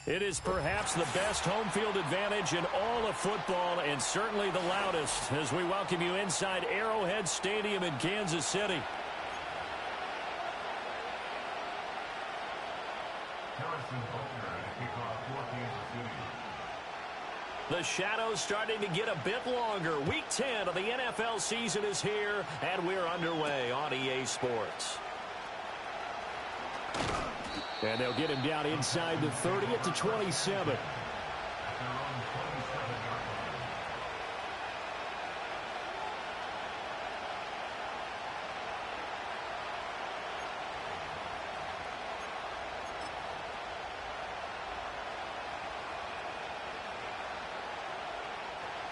It is perhaps the best home field advantage in all of football, and certainly the loudest, as we welcome you inside Arrowhead Stadium in Kansas City. The shadows starting to get a bit longer. Week 10 of the NFL season is here, and we're underway on EA Sports. And they'll get him down inside the 30 at the 27.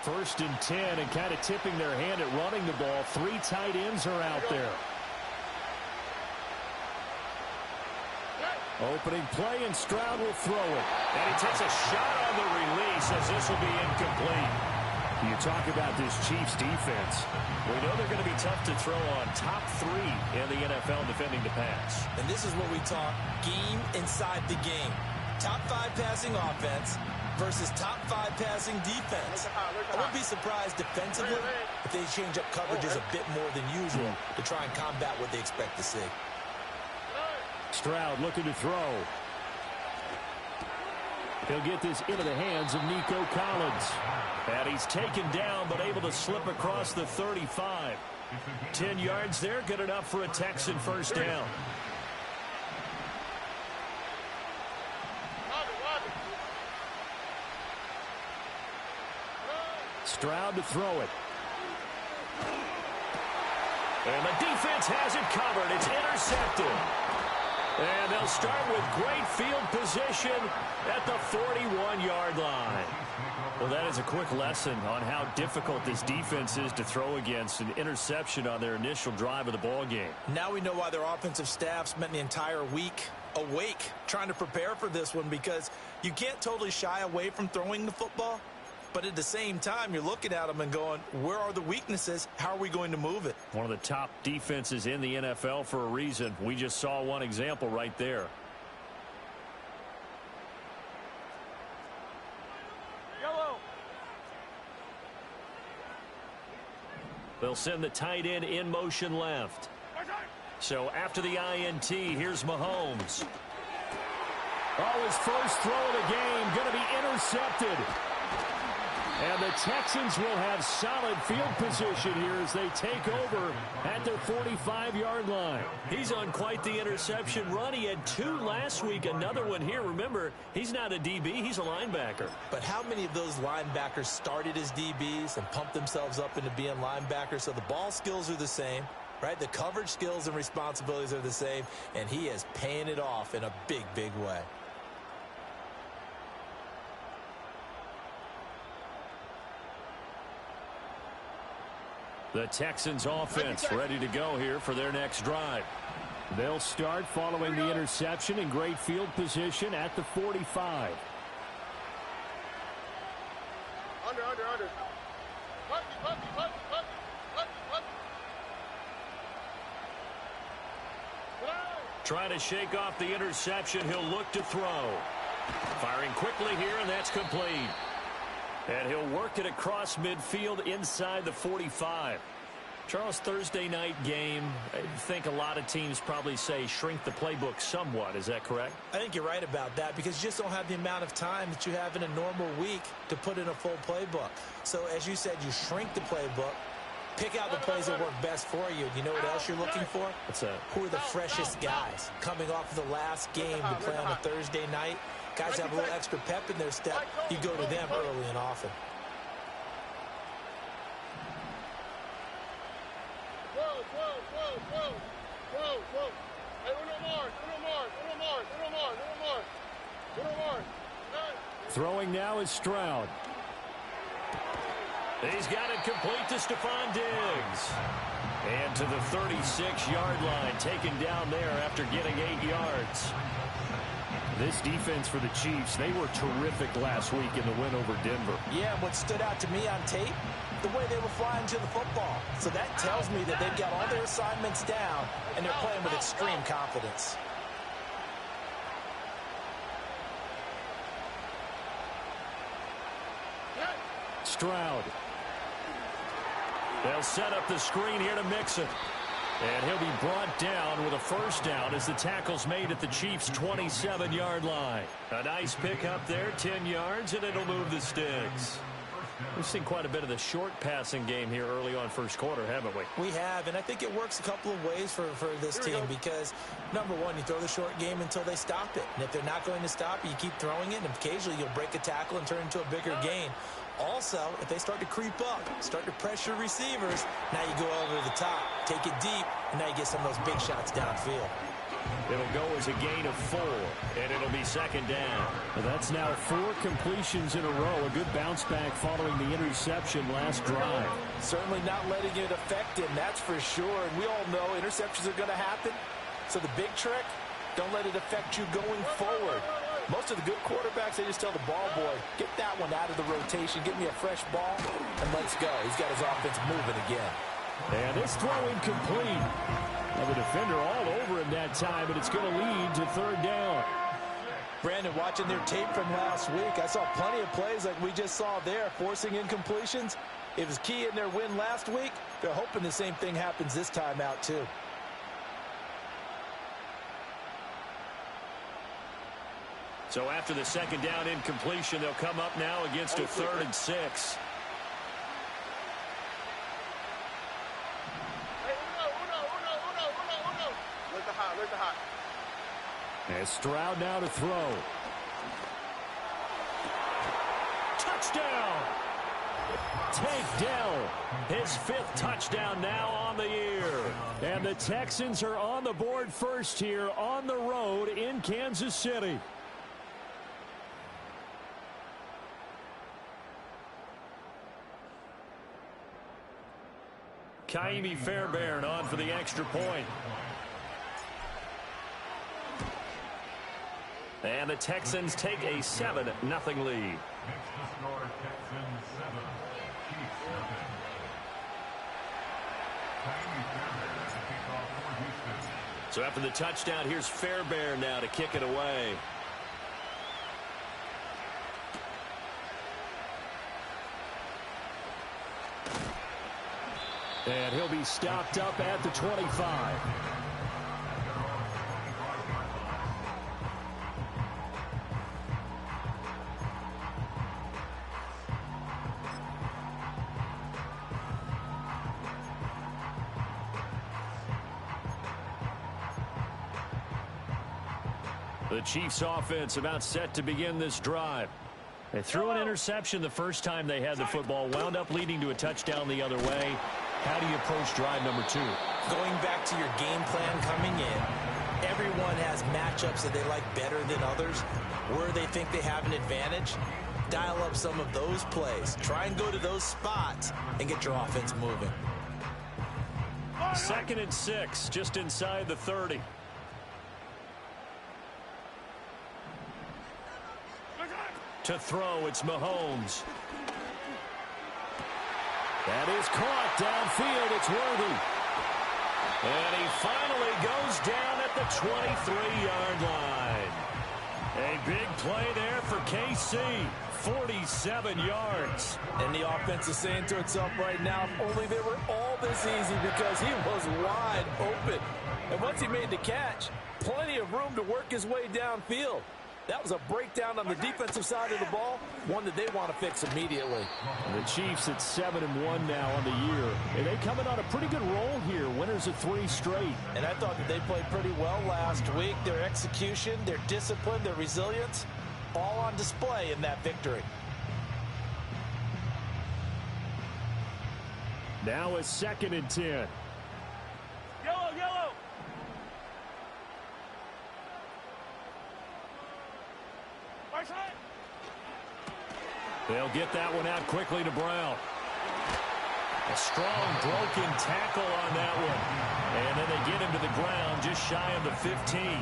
First and 10, and kind of tipping their hand at running the ball. 3 tight ends are out there. Opening play, and Stroud will throw it. And he takes a shot on the release, as this will be incomplete. You talk about this Chiefs defense. We know they're going to be tough to throw on. Top 3 in the NFL defending the pass. And this is what we talk, game inside the game. Top 5 passing offense versus top 5 passing defense. I wouldn't be surprised defensively if they change up coverages a bit more than usual to try and combat what they expect to see. Stroud looking to throw. He'll get this into the hands of Nico Collins. And he's taken down, but able to slip across the 35. 10 yards there, good enough for a Texan first down. Stroud to throw it. And the defense has it covered. It's intercepted. And they'll start with great field position at the 41-yard line. Well, that is a quick lesson on how difficult this defense is to throw against. An interception on their initial drive of the ball game. Now we know why their offensive staff spent the entire week awake trying to prepare for this one, because you can't totally shy away from throwing the football. But at the same time, you're looking at them and going, where are the weaknesses? How are we going to move it? One of the top defenses in the NFL for a reason. We just saw one example right there. Yellow. They'll send the tight end in motion left. So after the INT, here's Mahomes. Oh, his first throw of the game going to be intercepted. And the Texans will have solid field position here as they take over at their 45-yard line. He's on quite the interception run. He had 2 last week, another one here. Remember, he's not a DB, he's a linebacker. But how many of those linebackers started as DBs and pumped themselves up into being linebackers? So the ball skills are the same, right? The coverage skills and responsibilities are the same, and he is paying it off in a big, big way. The Texans offense ready to go here for their next drive. They'll start following the interception in great field position at the 45. Under. Trying to shake off the interception. He'll look to throw. Firing quickly here, and that's complete. And he'll work it across midfield inside the 45. Charles, Thursday night game, I think a lot of teams probably say shrink the playbook somewhat. Is that correct? I think you're right about that, because you just don't have the amount of time that you have in a normal week to put in a full playbook. So, as you said, you shrink the playbook, pick out the plays that work best for you. You know what else you're looking for? What's that? Who are the freshest guys coming off of the last game to play on a Thursday night? Guys have a little extra pep in their step. You go to them early and often. Whoa. Hey, uno more. Throwing now is Stroud. He's got it complete to Stephon Diggs. And to the 36-yard line, taken down there after getting 8 yards. This defense for the Chiefs, they were terrific last week in the win over Denver. Yeah, what stood out to me on tape, the way they were flying to the football. So that tells me that they've got all their assignments down, and they're playing with extreme confidence. Stroud. They'll set up the screen here to mix it. And he'll be brought down with a first down as the tackle's made at the Chiefs' 27-yard line. A nice pickup there, 10 yards, and it'll move the sticks. We've seen quite a bit of the short passing game here early on first quarter, haven't we? We have, and I think it works a couple of ways for this team because, number one, you throw the short game until they stop it. And if they're not going to stop it, you keep throwing it, and occasionally you'll break a tackle and turn into a bigger gain. Also, if they start to creep up, start to pressure receivers, now you go over the top, take it deep, and now you get some of those big shots downfield. It'll go as a gain of 4, and it'll be second down. Well, that's now 4 completions in a row. A good bounce back following the interception last drive. Certainly not letting it affect him, that's for sure. And we all know interceptions are going to happen. So the big trick, don't let it affect you going forward. Most of the good quarterbacks, they just tell the ball boy, get that one out of the rotation, give me a fresh ball, and let's go. He's got his offense moving again. And this throw incomplete. Well, the defender all over him that time, but it's going to lead to third down. Brandon, watching their tape from last week, I saw plenty of plays like we just saw there, forcing incompletions. It was key in their win last week. They're hoping the same thing happens this time out, too. So after the second down incompletion, they'll come up now against a 3rd and 6. And Stroud now to throw. Touchdown! Tank Dell, his 5th touchdown now on the year. And the Texans are on the board first here on the road in Kansas City. Kaimi Fairbairn on for the extra point. And the Texans take a 7-0 lead. So after the touchdown, here's Fairbairn now to kick it away. And he'll be stopped up at the 25. The Chiefs offense about set to begin this drive. They threw an interception the first time they had the football, wound up leading to a touchdown the other way. How do you approach drive number 2? Going back to your game plan coming in, everyone has matchups that they like better than others, where they think they have an advantage. Dial up some of those plays. Try and go to those spots and get your offense moving. 2nd and 6, just inside the 30. To throw, it's Mahomes. That is caught downfield. It's Worthy. And he finally goes down at the 23-yard line. A big play there for KC. 47 yards. And the offense is saying to itself right now, if only they were all this easy, because he was wide open. And once he made the catch, plenty of room to work his way downfield. That was a breakdown on the defensive side of the ball, one that they want to fix immediately. The Chiefs at 7-1 now on the year. And they coming on a pretty good roll here, winners of 3 straight. And I thought that they played pretty well last week. Their execution, their discipline, their resilience, all on display in that victory. Now a 2nd and 10. Yellow, yellow. Right side. They'll get that one out quickly to Brown. A strong broken tackle on that one. And then they get him to the ground just shy of the 15.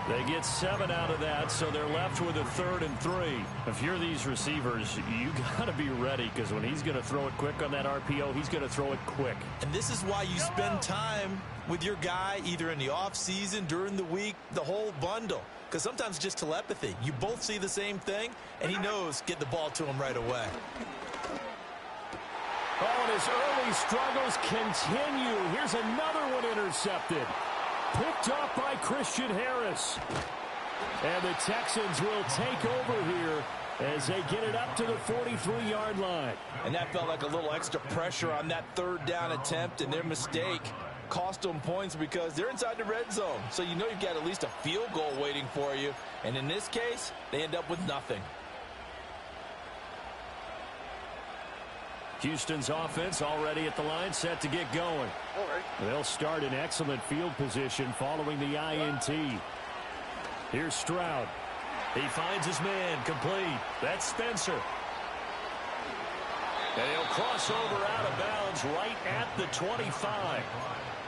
They get 7 out of that, so they're left with a 3rd and 3. If you're these receivers, you got to be ready, because when he's going to throw it quick on that RPO, he's going to throw it quick. And this is why you spend time with your guy either in the offseason, during the week, the whole bundle. Because sometimes it's just telepathy. You both see the same thing, and he knows get the ball to him right away. Oh, and his early struggles continue. Here's another one intercepted. Picked up by Christian Harris. And the Texans will take over here as they get it up to the 43-yard line. And that felt like a little extra pressure on that third down attempt, and their mistake cost them points because they're inside the red zone. So you know you've got at least a field goal waiting for you. And in this case, they end up with nothing. Houston's offense already at the line, set to get going. They'll start in excellent field position following the INT. Here's Stroud. He finds his man, complete. That's Spencer. And he'll cross over out of bounds right at the 25.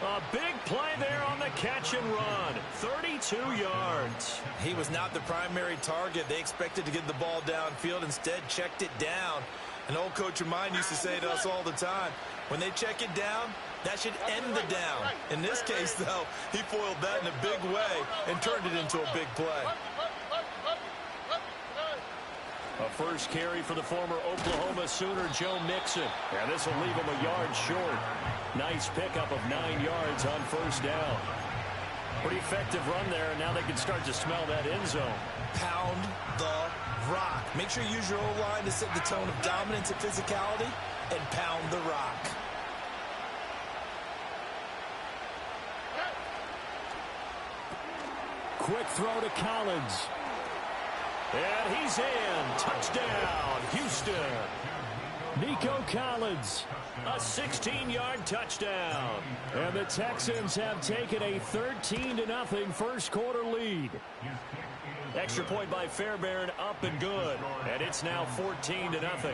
A big play there on the catch and run. 32 yards. He was not the primary target. They expected to get the ball downfield, instead checked it down. An old coach of mine used to say to us all the time, when they check it down, that should end the down. In this case, though, he foiled that in a big way and turned it into a big play. A first carry for the former Oklahoma Sooner, Joe Mixon. And this will leave him a yard short. Nice pickup of 9 yards on first down. Pretty effective run there, and now they can start to smell that end zone. Pound the rock. Make sure you use your O-line to set the tone of dominance and physicality, and pound the rock. Quick throw to Collins. And he's in. Touchdown, Houston. Nico Collins. A 16-yard touchdown. And the Texans have taken a 13-0 first quarter lead. Extra point by Fairbairn, up and good. And it's now 14-0.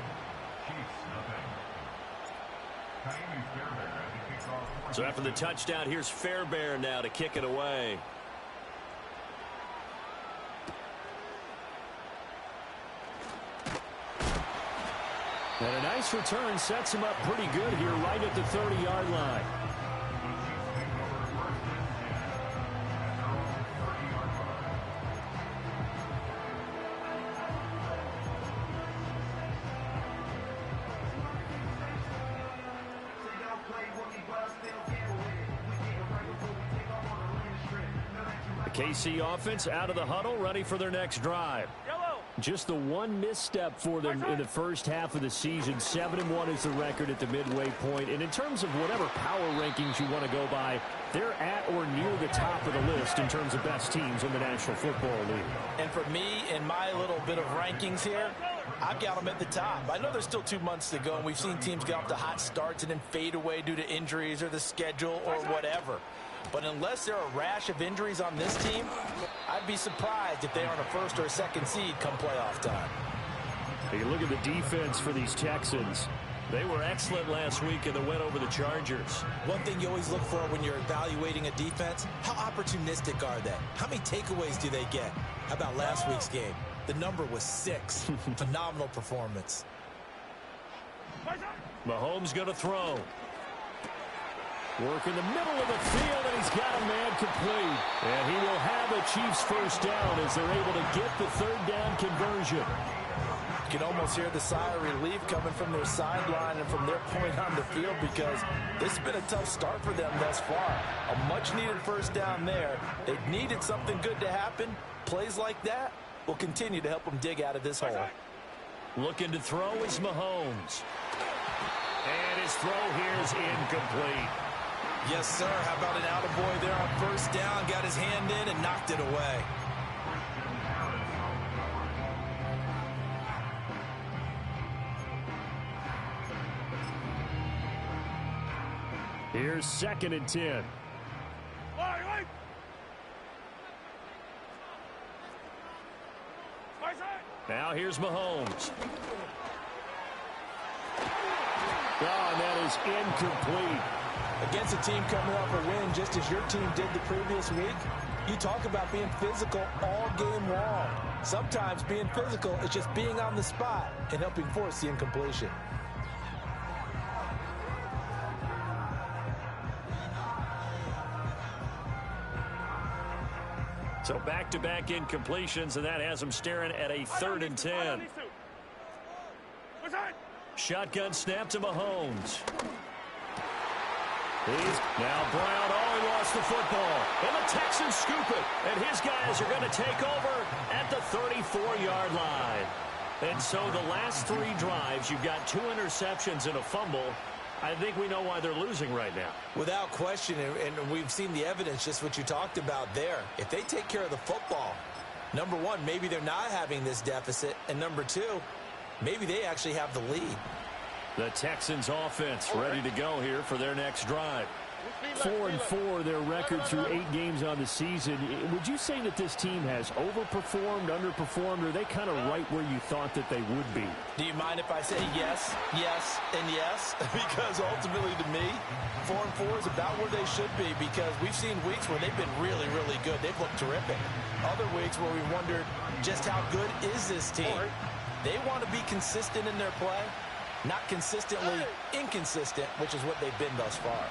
So after the touchdown, here's Fairbairn now to kick it away. And a nice return sets him up pretty good here right at the 30-yard line. The KC offense out of the huddle, ready for their next drive. Just the one misstep for them in the first half of the season. 7-1 is the record at the midway point. And in terms of whatever power rankings you want to go by, they're at or near the top of the list in terms of best teams in the National Football League. And for me, in my little bit of rankings here, I've got them at the top. I know there's still 2 months to go, and we've seen teams get off to hot starts and then fade away due to injuries or the schedule or whatever. But unless there are a rash of injuries on this team, I'd be surprised if they aren't a first or a second seed come playoff time. You look at the defense for these Texans. They were excellent last week in the win over the Chargers. One thing you always look for when you're evaluating a defense, how opportunistic are they? How many takeaways do they get? How about last week's game? The number was 6. Phenomenal performance. Mahomes going to throw. Work in the middle of the field, and he's got a man complete. And he will have a Chiefs first down as they're able to get the third down conversion. You can almost hear the sigh of relief coming from their sideline and from their point on the field, because this has been a tough start for them thus far. A much-needed first down there. They needed something good to happen. Plays like that will continue to help them dig out of this hole. Looking to throw is Mahomes. And his throw here is incomplete. Yes, sir. How about an attaboy there on first down? Got his hand in and knocked it away. Here's 2nd and 10. Now here's Mahomes. Oh, and that is incomplete. Against a team coming off a win just as your team did the previous week, you talk about being physical all game long. Sometimes being physical is just being on the spot and helping force the incompletion. So back-to-back incompletions, and that has them staring at a 3rd and 10. Shotgun snap to Mahomes. Now Brown, he lost the football. And the Texans scoop it. And his guys are going to take over at the 34-yard line. And so the last 3 drives, you've got 2 interceptions and a fumble. I think we know why they're losing right now. Without question, and we've seen the evidence, just what you talked about there. If they take care of the football, number one, maybe they're not having this deficit. And number two, maybe they actually have the lead. The Texans offense ready to go here for their next drive. 4-4, their record through 8 games on the season. Would you say that this team has overperformed, underperformed, or are they kind of right where you thought that they would be? Do you mind if I say yes, yes, and yes? Because ultimately to me, 4-4 is about where they should be, because we've seen weeks where they've been really, really good. They've looked terrific. Other weeks where we wondered just how good is this team. They want to be consistent in their play, not consistently inconsistent, which is what they've been thus far.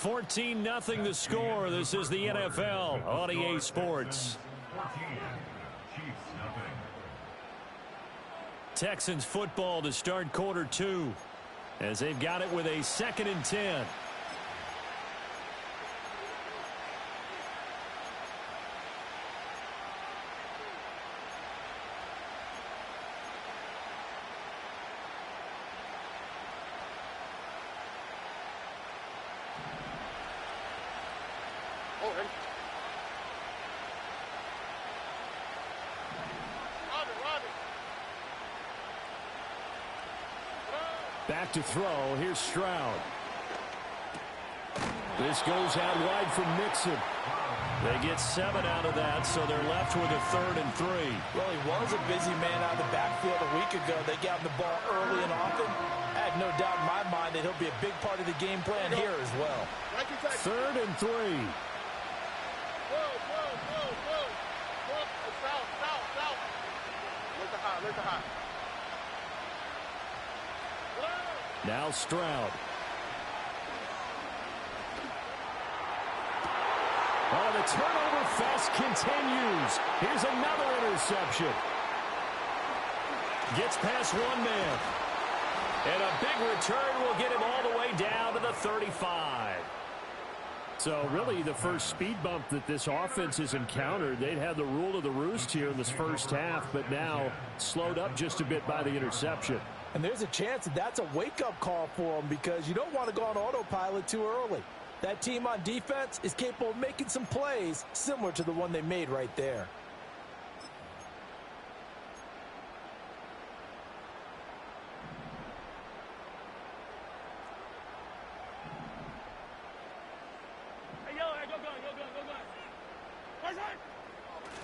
14-0 the score. This is the NFL on EA Sports. Texans football to start quarter 2 as they've got it with a 2nd and 10. Back to throw. Here's Stroud. This goes out wide from Mixon. They get 7 out of that, so they're left with a 3rd and 3. Well, he was a busy man out of the backfield a week ago. They got him the ball early and often. I have no doubt in my mind that he'll be a big part of the game plan here as well. 3rd and 3. Now Stroud. Oh, the turnover fest continues. Here's another interception. Gets past one man. And a big return will get him all the way down to the 35. So really the first speed bump that this offense has encountered, they'd had the rule of the roost here in this first half, but now slowed up just a bit by the interception. And there's a chance that that's a wake-up call for them, because you don't want to go on autopilot too early. That team on defense is capable of making some plays similar to the one they made right there.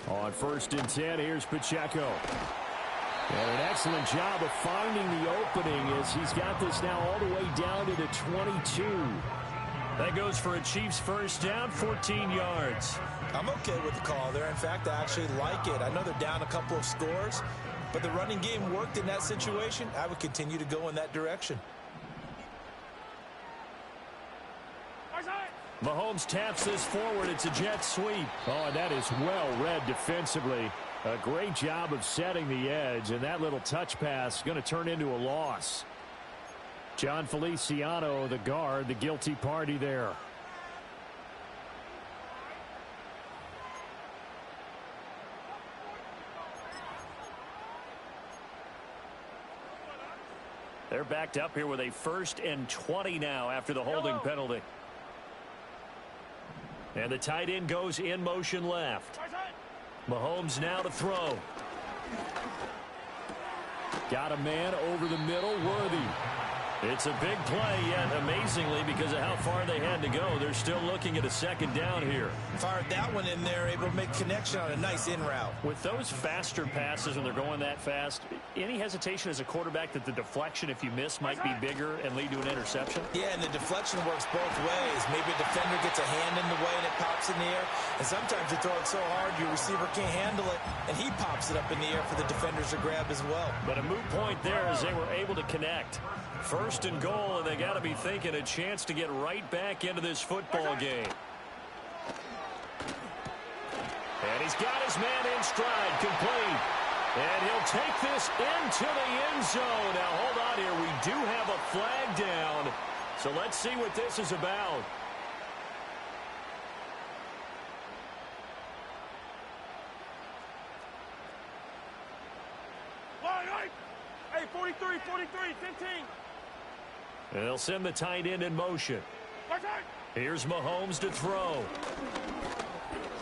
On 1st and 10, here's Pacheco. And an excellent job of finding the opening as he's got this now all the way down to the 22. That goes for a Chiefs first down, 14 yards. I'm okay with the call there. In fact, I actually like it. I know they're down a couple of scores, but the running game worked in that situation. I would continue to go in that direction. Mahomes taps this forward. It's a jet sweep. Oh, and that is well read defensively. A great job of setting the edge, and that little touch pass is going to turn into a loss. John Feliciano, the guard, the guilty party there. They're backed up here with a 1st and 20 now after the holding penalty. And the tight end goes in motion left. Mahomes now to throw. Got a man over the middle, Worthy. It's a big play, yet amazingly, because of how far they had to go, they're still looking at a 2nd down here. Fired that one in there, able to make connection on a nice in route. With those faster passes when they're going that fast, any hesitation as a quarterback that the deflection, if you miss, might be bigger and lead to an interception? Yeah, and the deflection works both ways. Maybe a defender gets a hand in the way and it pops in the air. And sometimes you throw it so hard your receiver can't handle it, and he pops it up in the air for the defenders to grab as well. But a moot point there as they were able to connect. 1st and goal, and they got to be thinking a chance to get right back into this football game. And he's got his man in stride, complete. And he'll take this into the end zone. Now, hold on here. We do have a flag down. So let's see what this is about. Hey, 43, 15. And they'll send the tight end in motion. Here's Mahomes to throw.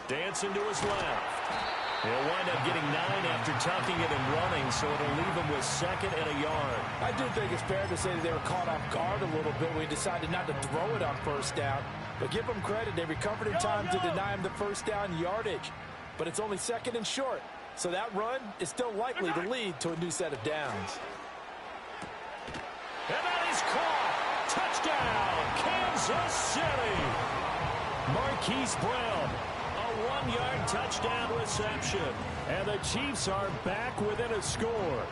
Dancing to his left. He'll wind up getting 9 after tucking it and running, so it'll leave him with 2nd and a yard. I do think it's fair to say that they were caught off guard a little bit when he decided not to throw it on first down. But give them credit. They recovered in time to deny him the first down yardage. But it's only 2nd and short. So that run is still likely to lead to a new set of downs. And that is caught. Touchdown, Kansas City. Marquise Brown, a 1-yard touchdown reception. And the Chiefs are back within a score.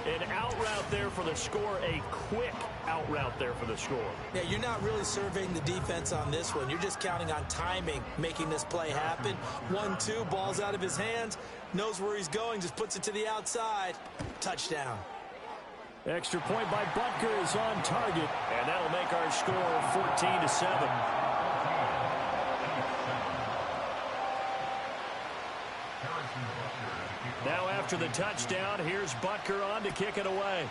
An out route there for the score, a quick out route there for the score. Yeah, you're not really surveying the defense on this one. You're just counting on timing, making this play happen. 1-2, ball's out of his hands, knows where he's going, just puts it to the outside. Touchdown. Extra point by Butker is on target, and that'll make our score 14-7. Now after the touchdown, here's Butker on to kick it away.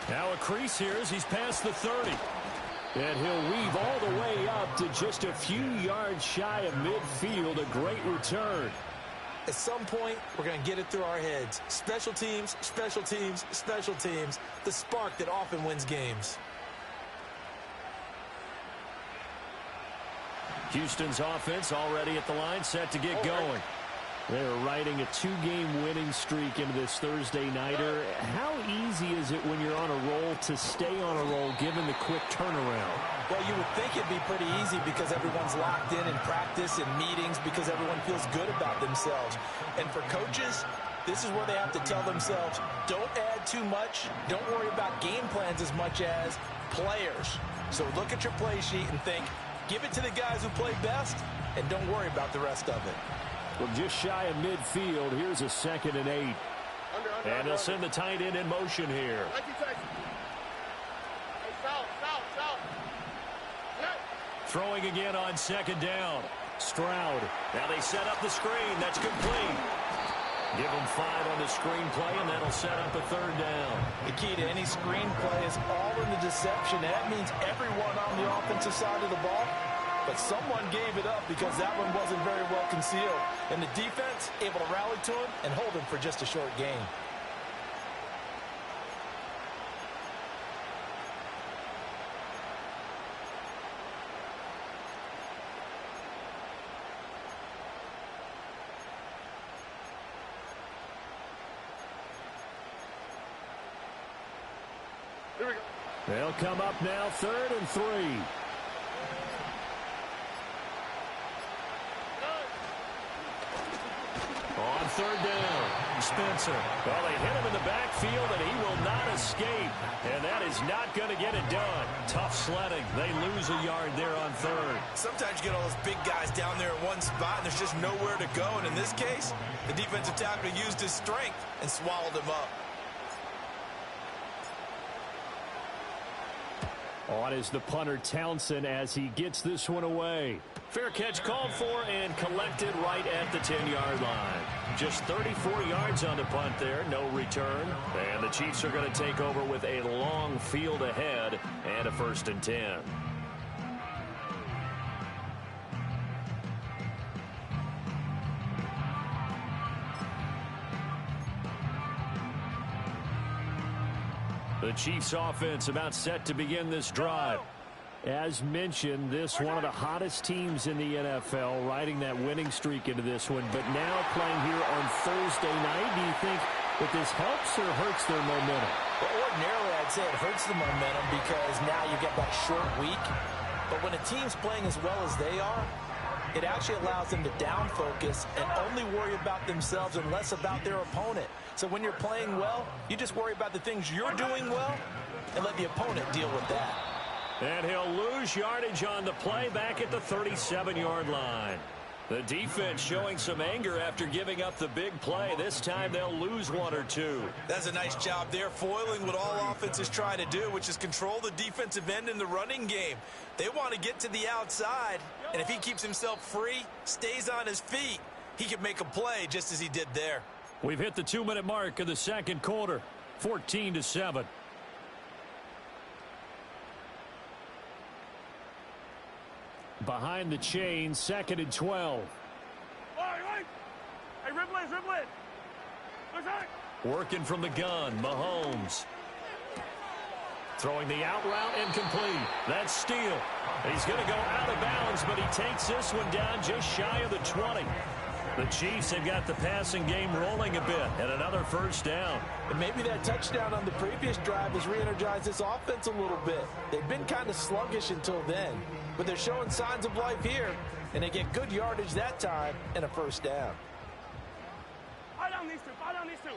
Now a crease here as he's past the 30. And he'll weave all the way up to just a few yards shy of midfield. A great return. At some point, we're going to get it through our heads. Special teams, special teams, special teams. The spark that often wins games. Houston's offense already at the line, set to get going. They're riding a 2-game winning streak into this Thursday nighter. How easy is it when you're on a roll to stay on a roll given the quick turnaround? Well, you would think it'd be pretty easy because everyone's locked in practice and meetings because everyone feels good about themselves. And for coaches, this is where they have to tell themselves, don't add too much. Don't worry about game plans as much as players. So look at your play sheet and think, give it to the guys who play best, and don't worry about the rest of it. Well, just shy of midfield. Here's a 2nd and 8. And they'll send the tight end in motion here. Throwing again on 2nd down. Stroud. Now they set up the screen. That's complete. Give them 5 on the screen play, and that'll set up a 3rd down. The key to any screen play is all in the deception. And that means everyone on the offensive side of the ball. But someone gave it up because that one wasn't very well concealed. And the defense able to rally to him and hold him for just a short gain. They'll come up now, 3rd and 3. On 3rd down, Spencer. Well, they hit him in the backfield, and he will not escape. And that is not going to get it done. Tough sledding. They lose a yard there on 3rd. Sometimes you get all those big guys down there in one spot, and there's just nowhere to go. And in this case, the defensive tackle used his strength and swallowed him up. On is the punter Townsend as he gets this one away. Fair catch called for and collected right at the 10-yard line. Just 34 yards on the punt there, no return. And the Chiefs are going to take over with a long field ahead and a 1st and 10. The Chiefs offense about set to begin this drive. As mentioned, this one of the hottest teams in the NFL, riding that winning streak into this one, but now playing here on Thursday night. Do you think that this helps or hurts their momentum? Well, ordinarily, I'd say it hurts the momentum because now you get that short week. But when a team's playing as well as they are, it actually allows them to down focus and only worry about themselves and less about their opponent. So when you're playing well, you just worry about the things you're doing well and let the opponent deal with that. And he'll lose yardage on the play back at the 37-yard line. The defense showing some anger after giving up the big play. This time they'll lose one or two. That's a nice job there, foiling what all offenses try to do, which is control the defensive end in the running game. They want to get to the outside, and if he keeps himself free, stays on his feet, he can make a play just as he did there. We've hit the 2-minute mark of the second quarter, 14-7. Behind the chain, 2nd and 12. Hey, rip it. Working from the gun, Mahomes. Throwing the out route incomplete. That's Steele. He's going to go out of bounds, but he takes this one down just shy of the 20. The Chiefs have got the passing game rolling a bit, and another first down. And maybe that touchdown on the previous drive has re-energized this offense a little bit. They've been kind of sluggish until then, but they're showing signs of life here, and they get good yardage that time and a first down. Fire down these two.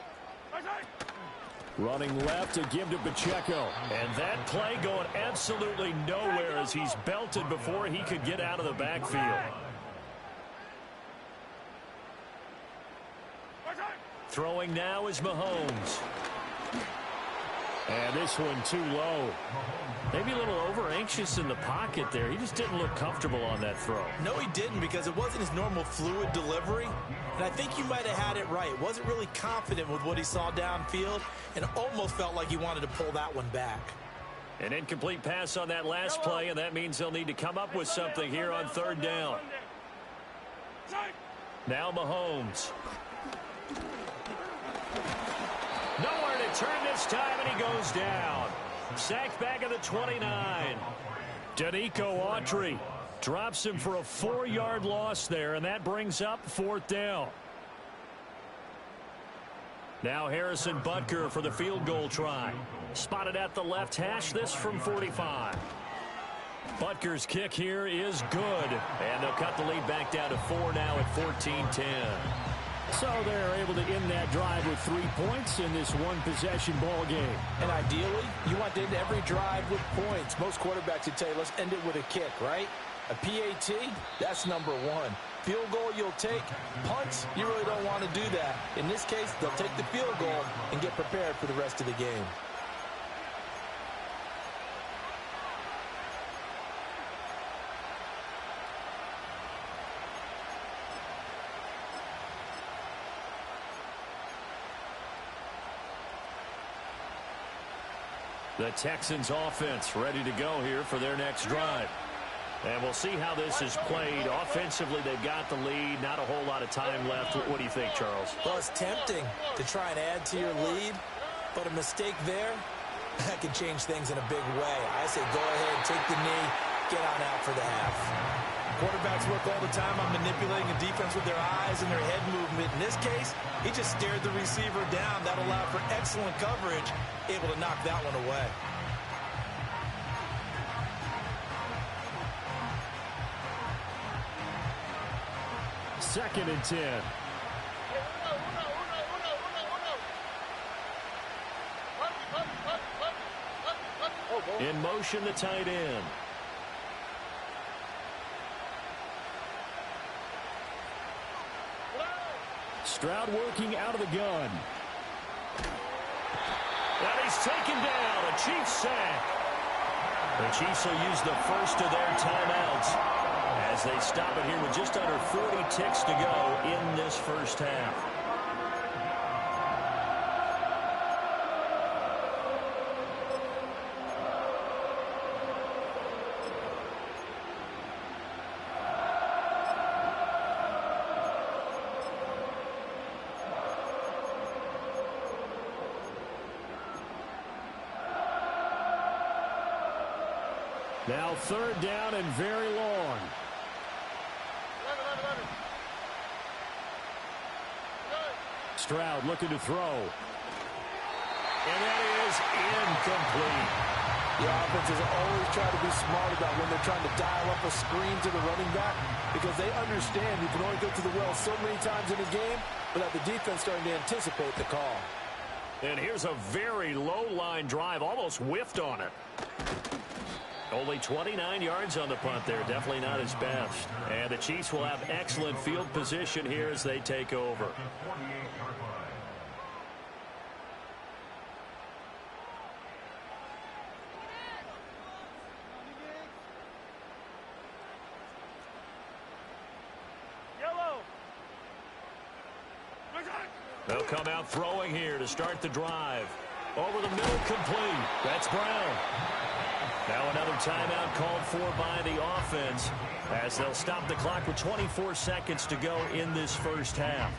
Running left to give to Pacheco. And that play going absolutely nowhere as he's belted before he could get out of the backfield. Throwing now is Mahomes. And this one too low. Maybe a little over-anxious in the pocket there. He just didn't look comfortable on that throw. No, he didn't, because it wasn't his normal fluid delivery. And I think you might have had it right. Wasn't really confident with what he saw downfield and almost felt like he wanted to pull that one back. An incomplete pass on that last play, and that means they'll need to come up with something here on 3rd down. Now Mahomes. Nowhere to turn this time, and he goes down. Sacked back at the 29. Danico Autry drops him for a 4-yard loss there, and that brings up 4th down. Now Harrison Butker for the field goal try. Spotted at the left hash, this from 45. Butker's kick here is good, and they'll cut the lead back down to 4 now at 14-10. So they're able to end that drive with 3 points in this one-possession ball game. And ideally, you want to end every drive with points. Most quarterbacks would tell you, let's end it with a kick, right? A PAT, that's number 1. Field goal you'll take. Punts, you really don't want to do that. In this case, they'll take the field goal and get prepared for the rest of the game. The Texans offense ready to go here for their next drive. And we'll see how this is played. Offensively, they've got the lead. Not a whole lot of time left. What do you think, Charles? Well, it's tempting to try and add to your lead, but a mistake there, that can change things in a big way. I say go ahead, take the knee, get on out for the half. Quarterbacks work all the time on manipulating a defense with their eyes and their head movement. In this case, he just stared the receiver down. That allowed for excellent coverage, able to knock that one away. Second and 10. In motion, the tight end. Stroud working out of the gun. And he's taken down. A Chiefs sack. The Chiefs will use the first of their timeouts as they stop it here with just under 40 ticks to go in this first half. Now 3rd down and very long. Stroud looking to throw. And that is incomplete. The offenses always try to be smart about when they're trying to dial up a screen to the running back, because they understand you can only go to the well so many times in a game without the defense starting to anticipate the call. And here's a very low-line drive, almost whiffed on it. Only 29 yards on the punt there. Definitely not his best. And the Chiefs will have excellent field position here as they take over. They'll come out throwing here to start the drive. Over the middle, complete. That's Brown. Now another timeout called for by the offense as they'll stop the clock with 24 seconds to go in this first half.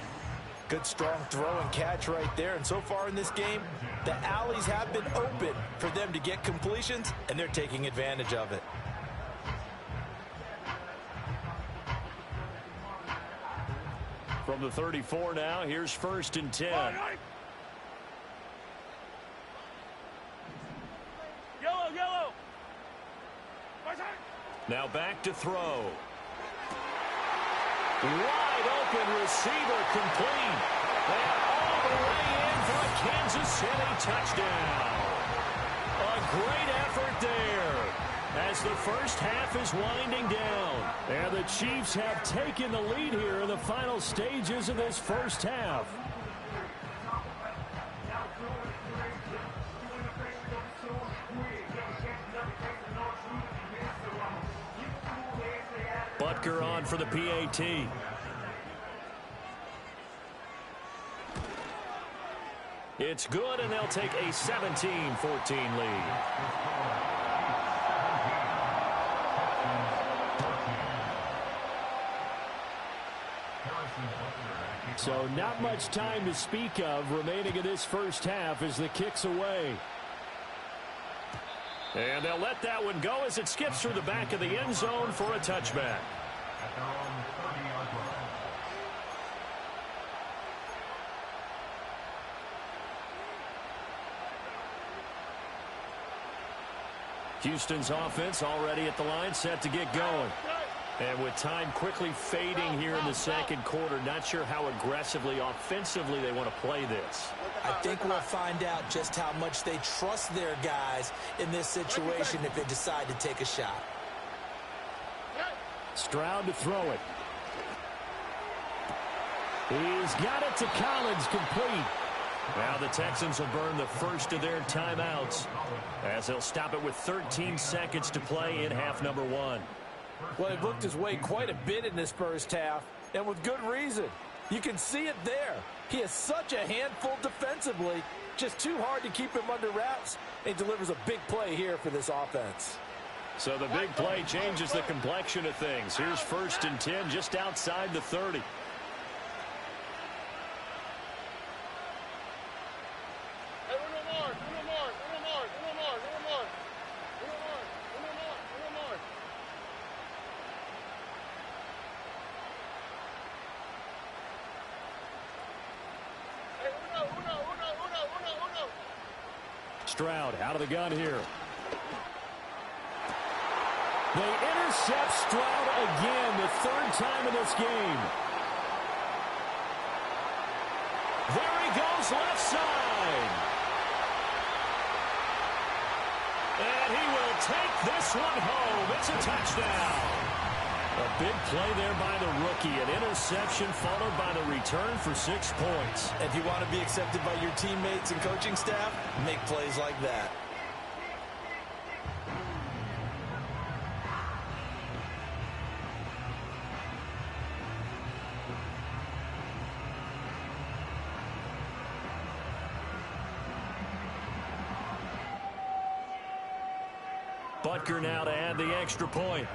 Good strong throw and catch right there. And so far in this game, the alleys have been open for them to get completions, and they're taking advantage of it. From the 34 now, here's 1st and 10. Yellow. Now back to throw. Wide open receiver complete. And all the way in for a Kansas City touchdown. A great effort there as the first half is winding down. And the Chiefs have taken the lead here in the final stages of this first half. Butker on for the PAT. It's good, and they'll take a 17-14 lead. So not much time to speak of remaining in this first half as the kick's away. And they'll let that one go as it skips through the back of the end zone for a touchback. Houston's offense already at the line, set to get going. And with time quickly fading here in the second quarter, not sure how aggressively, offensively they want to play this. I think we'll find out just how much they trust their guys in this situation if they decide to take a shot. Stroud to throw it. He's got it to Collins, complete. Now the Texans will burn the first of their timeouts as they'll stop it with 13 seconds to play in half number 1. Well, he booked his way quite a bit in this first half, and with good reason. You can see it there. He is such a handful defensively, just too hard to keep him under wraps, and he delivers a big play here for this offense. So the big play changes the complexion of things. Here's 1st and 10 just outside the 30. Stroud out of the gun here. They intercept Stroud again, the 3rd time in this game. There he goes, left side. And he will take this one home. It's a touchdown. A big play there by the rookie. An interception followed by the return for 6 points. If you want to be accepted by your teammates and coaching staff, make plays like that. Butker now to add the extra point.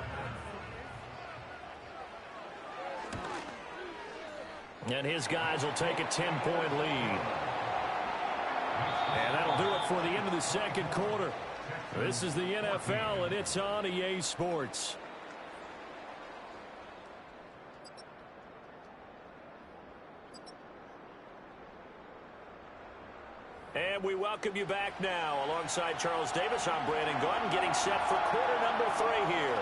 And his guys will take a 10-point lead. And that'll do it for the end of the second quarter. This is the NFL, and it's on EA Sports. And we welcome you back now. Alongside Charles Davis, I'm Brandon Gordon, getting set for quarter number 3 here.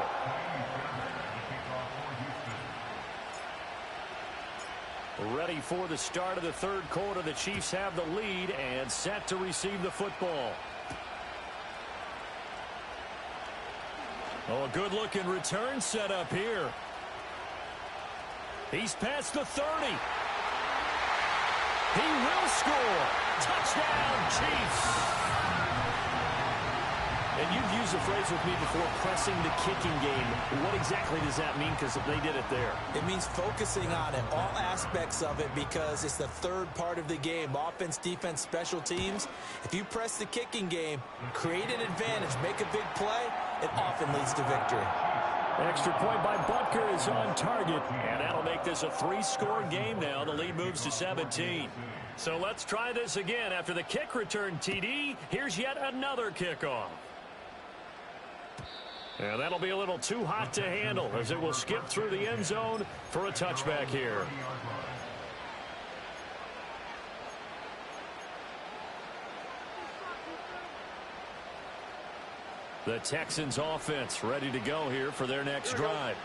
Ready for the start of the third quarter. The Chiefs have the lead and set to receive the football. Oh, a good-looking return set up here. He's past the 30. He will score. Touchdown, Chiefs. And you've used the phrase with me before, pressing the kicking game. What exactly does that mean? Because they did it there. It means focusing on it, all aspects of it, because it's the third part of the game. Offense, defense, special teams. If you press the kicking game, create an advantage, make a big play, it often leads to victory. Extra point by Butker is on target. And that'll make this a 3-score game now. The lead moves to 17. So let's try this again. After the kick return TD, here's yet another kickoff. And that'll be a little too hot to handle as it will skip through the end zone for a touchback here. The Texans offense ready to go here for their next drive.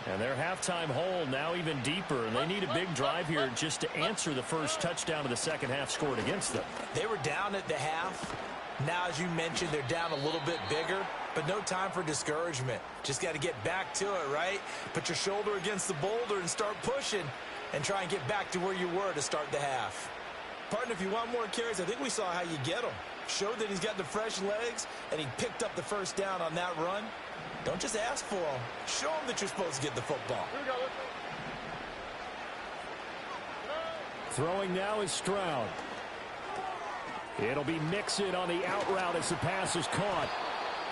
And their halftime hole now even deeper, and they need a big drive here just to answer the first touchdown of the second half scored against them. They were down at the half. Now, as you mentioned, they're down a little bit bigger, but no time for discouragement. Just got to get back to it, right? Put your shoulder against the boulder and start pushing and try and get back to where you were to start the half. Partner, if you want more carries, I think we saw how you get them. Showed that he's got the fresh legs, and he picked up the first down on that run. Don't just ask for them. Show them that you're supposed to get the football. Throwing now is Stroud. It'll be Mixon on the out route as the pass is caught.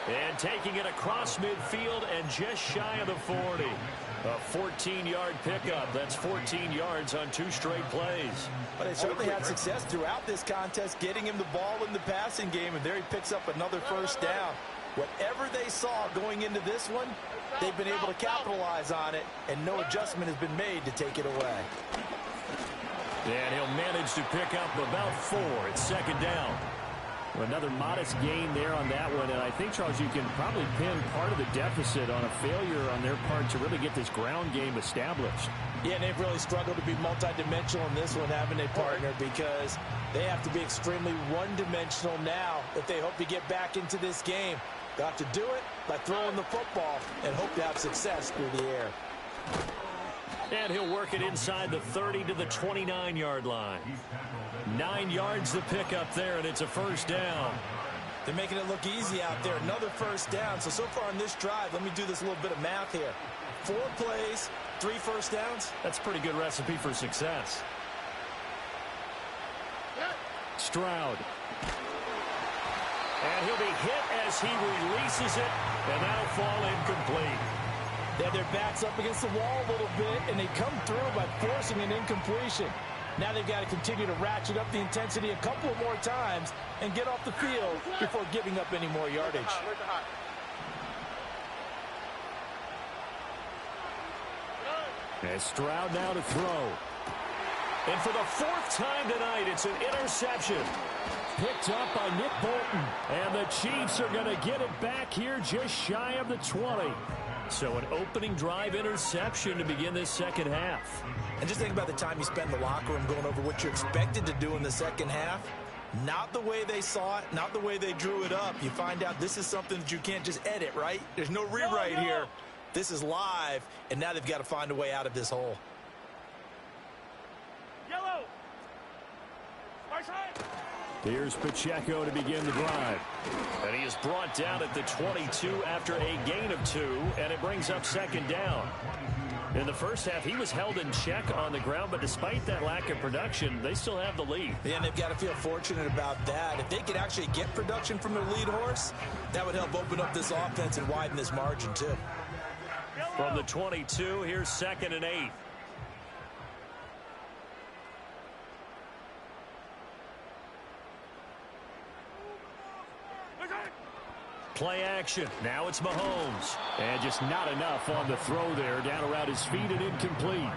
And taking it across midfield and just shy of the 40. A 14-yard pickup. That's 14 yards on 2 straight plays. But they certainly had success throughout this contest, getting him the ball in the passing game, and there he picks up another first down. Whatever they saw going into this one, they've been able to capitalize on it, and no adjustment has been made to take it away. And he'll manage to pick up about 4. It's second down. Another modest gain there on that one, and I think, Charles, you can probably pin part of the deficit on a failure on their part to really get this ground game established. Yeah, and they've really struggled to be multidimensional in this one, haven't they, partner? Because they have to be extremely one-dimensional now if they hope to get back into this game. They'll have to do it by throwing the football and hope to have success through the air. And he'll work it inside the 30 to the 29-yard line. 9 yards to pick up there, and it's a first down. They're making it look easy out there. Another first down. So far on this drive, let me do this little bit of math here. 4 plays, 3 first downs. That's a pretty good recipe for success. Stroud. And he'll be hit as he releases it, and that'll fall incomplete. They had their backs up against the wall a little bit, and they come through by forcing an incompletion. Now they've got to continue to ratchet up the intensity a couple of more times and get off the field before giving up any more yardage. And Stroud now to throw. And for the 4th time tonight, it's an interception. Picked up by Nick Bolton. And the Chiefs are going to get it back here just shy of the 20. So an opening drive interception to begin this second half. And just think about the time you spend in the locker room going over what you're expected to do in the second half. Not the way they saw it, not the way they drew it up. You find out this is something that you can't just edit, right? There's no rewrite here. This is live, and now they've got to find a way out of this hole. Yellow. Right side. Here's Pacheco to begin the drive. And he is brought down at the 22 after a gain of 2, and it brings up second down. In the first half, he was held in check on the ground, but despite that lack of production, they still have the lead. Yeah, and they've got to feel fortunate about that. If they could actually get production from their lead horse, that would help open up this offense and widen this margin, too. From the 22, here's 2nd and 8. Play action. Now it's Mahomes. And just not enough on the throw there. Down around his feet and incomplete.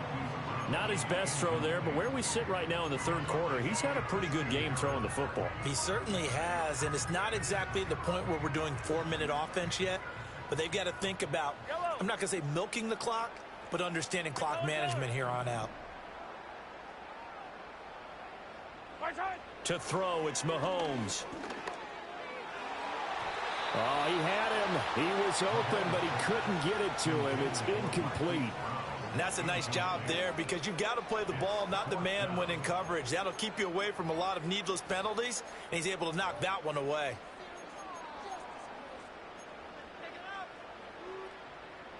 Not his best throw there, but where we sit right now in the third quarter, he's had a pretty good game throwing the football. He certainly has, and it's not exactly the point where we're doing 4-minute offense yet, but they've got to think about, I'm not going to say milking the clock, but understanding clock management here on out. To throw, it's Mahomes. Oh, he had him. He was open, but he couldn't get it to him. It's incomplete. And that's a nice job there because you've got to play the ball, not the man when in coverage. That'll keep you away from a lot of needless penalties, and he's able to knock that one away.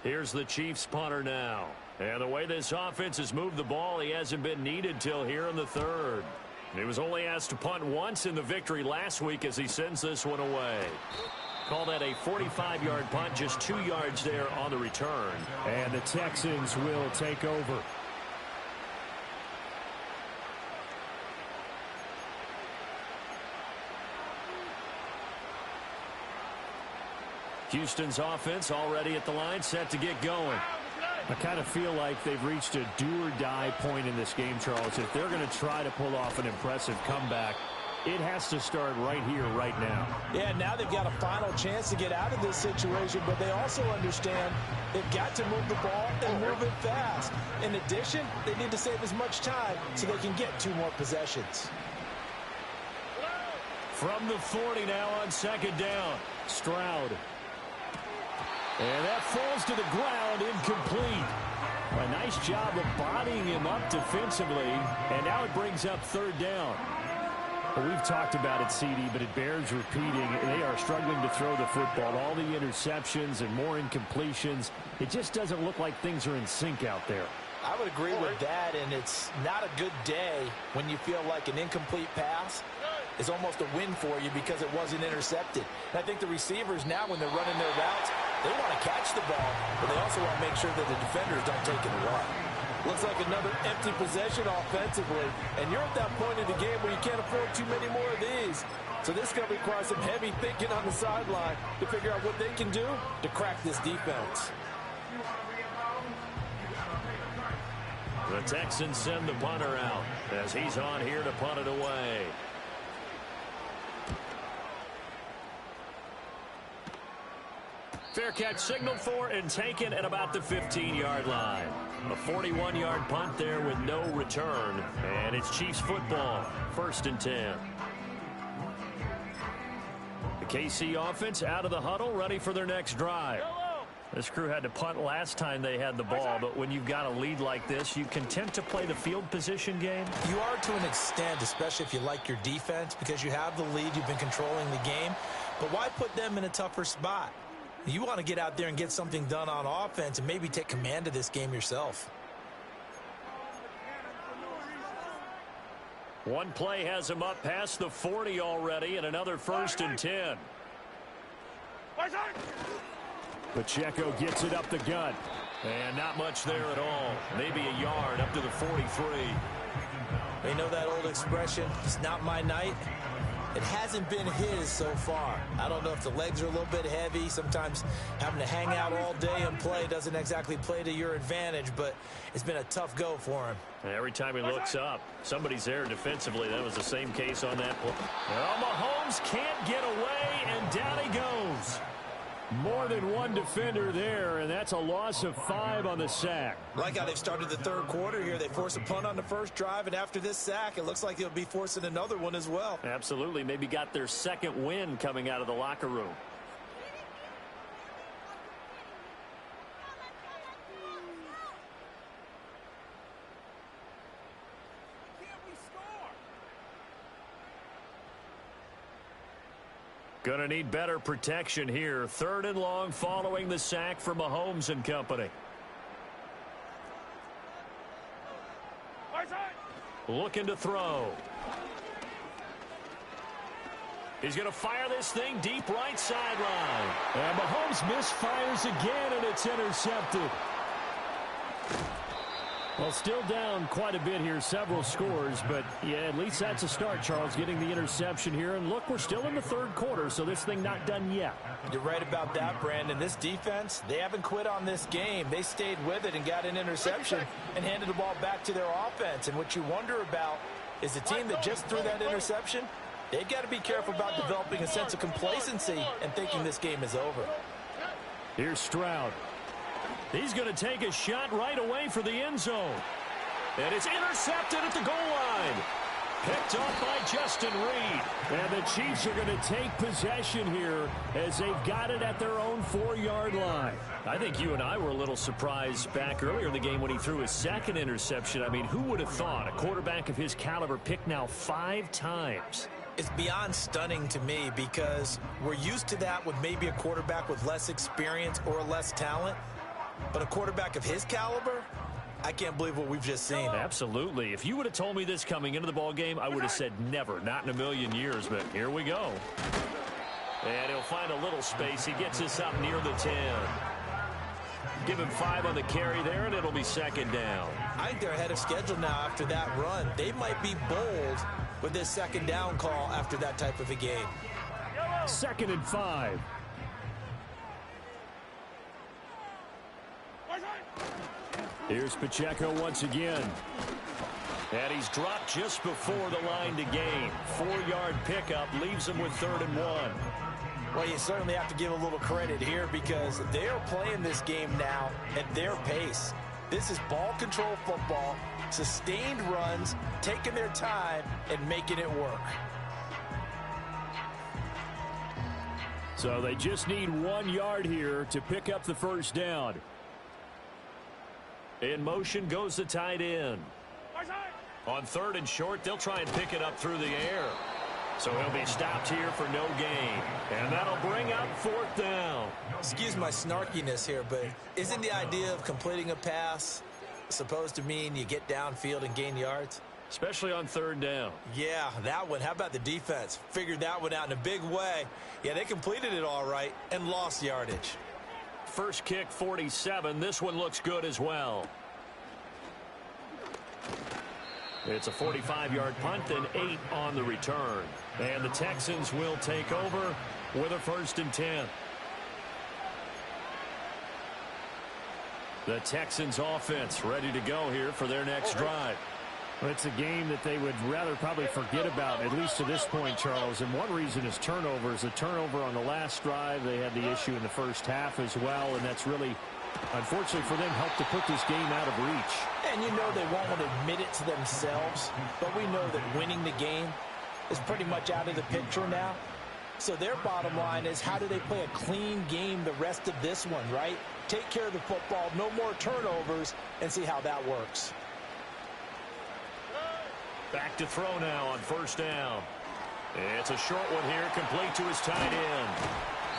Here's the Chiefs punter now. And the way this offense has moved the ball, he hasn't been needed till here in the third. He was only asked to punt once in the victory last week as he sends this one away. Call that a 45-yard punt, just 2 yards there on the return. And the Texans will take over. Houston's offense already at the line, set to get going. I kind of feel like they've reached a do-or-die point in this game, Charles. If they're going to try to pull off an impressive comeback, it has to start right here, right now. Yeah, now they've got a final chance to get out of this situation, but they also understand they've got to move the ball and move it fast. In addition, they need to save as much time so they can get 2 more possessions. From the 40 now on second down. Stroud. And that falls to the ground, incomplete. A nice job of bodying him up defensively, and now it brings up third down. Well, we've talked about it, CD, but it bears repeating. They are struggling to throw the football. All the interceptions and more incompletions. It just doesn't look like things are in sync out there. I would agree with that, and it's not a good day when you feel like an incomplete pass is almost a win for you because it wasn't intercepted. And I think the receivers now, when they're running their routes, they want to catch the ball, but they also want to make sure that the defenders don't take it away. Looks like another empty possession offensively, and you're at that point in the game where you can't afford too many more of these. So this is going to require some heavy thinking on the sideline to figure out what they can do to crack this defense. The Texans send the punter out as he's on here to punt it away. Fair catch signaled for and taken at about the 15-yard line. A 41-yard punt there with no return. And it's Chiefs football, 1st and 10. The KC offense out of the huddle, ready for their next drive. This crew had to punt last time they had the ball, but when you've got a lead like this, you content to play the field position game? You are to an extent, especially if you like your defense, because you have the lead, you've been controlling the game. But why put them in a tougher spot? You want to get out there and get something done on offense and maybe take command of this game yourself. One play has him up past the 40 already, and another 1st and 10. Pacheco gets it up the gut. And not much there at all. Maybe a yard up to the 43. They know that old expression, it's not my night. It hasn't been his so far. I don't know if the legs are a little bit heavy. Sometimes having to hang out all day and play doesn't exactly play to your advantage, but it's been a tough go for him. Every time he looks up, somebody's there defensively. That was the same case on that play. Well, Mahomes can't get away, and down he goes. More than one defender there, and that's a loss of 5 on the sack. Like how they've started the third quarter here. They forced a punt on the first drive, and after this sack, it looks like they'll be forcing another one as well. Absolutely. Maybe got their second win coming out of the locker room. Going to need better protection here. 3rd and long following the sack from Mahomes and company. Looking to throw. He's going to fire this thing deep right sideline. And Mahomes misfires again, and it's intercepted. Well, still down quite a bit here, several scores, but yeah, at least that's a start, Charles, getting the interception here. And look, we're still in the third quarter, so this thing not done yet. You're right about that, Brandon. This defense, they haven't quit on this game. They stayed with it and got an interception and handed the ball back to their offense. And what you wonder about is the team that just threw that interception, they've got to be careful about developing a sense of complacency and thinking this game is over. Here's Stroud. He's going to take a shot right away for the end zone. And it's intercepted at the goal line. Picked off by Justin Reed. And the Chiefs are going to take possession here as they've got it at their own 4-yard line. I think you and I were a little surprised back earlier in the game when he threw his second interception. I mean, who would have thought a quarterback of his caliber picked now 5 times? It's beyond stunning to me because we're used to that with maybe a quarterback with less experience or less talent. But a quarterback of his caliber, I can't believe what we've just seen. Absolutely. If you would have told me this coming into the ball game, I would have said never, not in a million years. But here we go. And he'll find a little space. He gets us up near the 10. Give him 5 on the carry there, and it'll be second down. I think they're ahead of schedule now after that run. They might be bold with this second down call after that type of a game. 2nd and 5. Here's Pacheco once again. And he's dropped just before the line to gain. 4-yard pickup leaves him with 3rd and 1. Well, you certainly have to give a little credit here because they are playing this game now at their pace. This is ball control football, sustained runs, taking their time, and making it work. So they just need 1 yard here to pick up the first down. In motion goes the tight end. On 3rd and short, they'll try and pick it up through the air. So he'll be stopped here for no gain. And that'll bring up 4th down. Excuse my snarkiness here, but isn't the idea of completing a pass supposed to mean you get downfield and gain yards? Especially on 3rd down. Yeah, that one. How about the defense? Figured that one out in a big way. Yeah, they completed it all right and lost yardage. First kick, 47. This one looks good as well. It's a 45-yard punt and 8 on the return. And the Texans will take over with a 1st and 10. The Texans offense ready to go here for their next drive. Well, it's a game that they would rather probably forget about, at least to this point, Charles. And one reason is turnovers. A turnover on the last drive. They had the issue in the first half as well, and that's really, unfortunately for them, helped to put this game out of reach. And you know they won't want to admit it to themselves, but we know that winning the game is pretty much out of the picture now. So their bottom line is, how do they play a clean game the rest of this one, right? Take care of the football, no more turnovers, and see how that works. Back to throw now on 1st down. It's a short one here, complete to his tight end.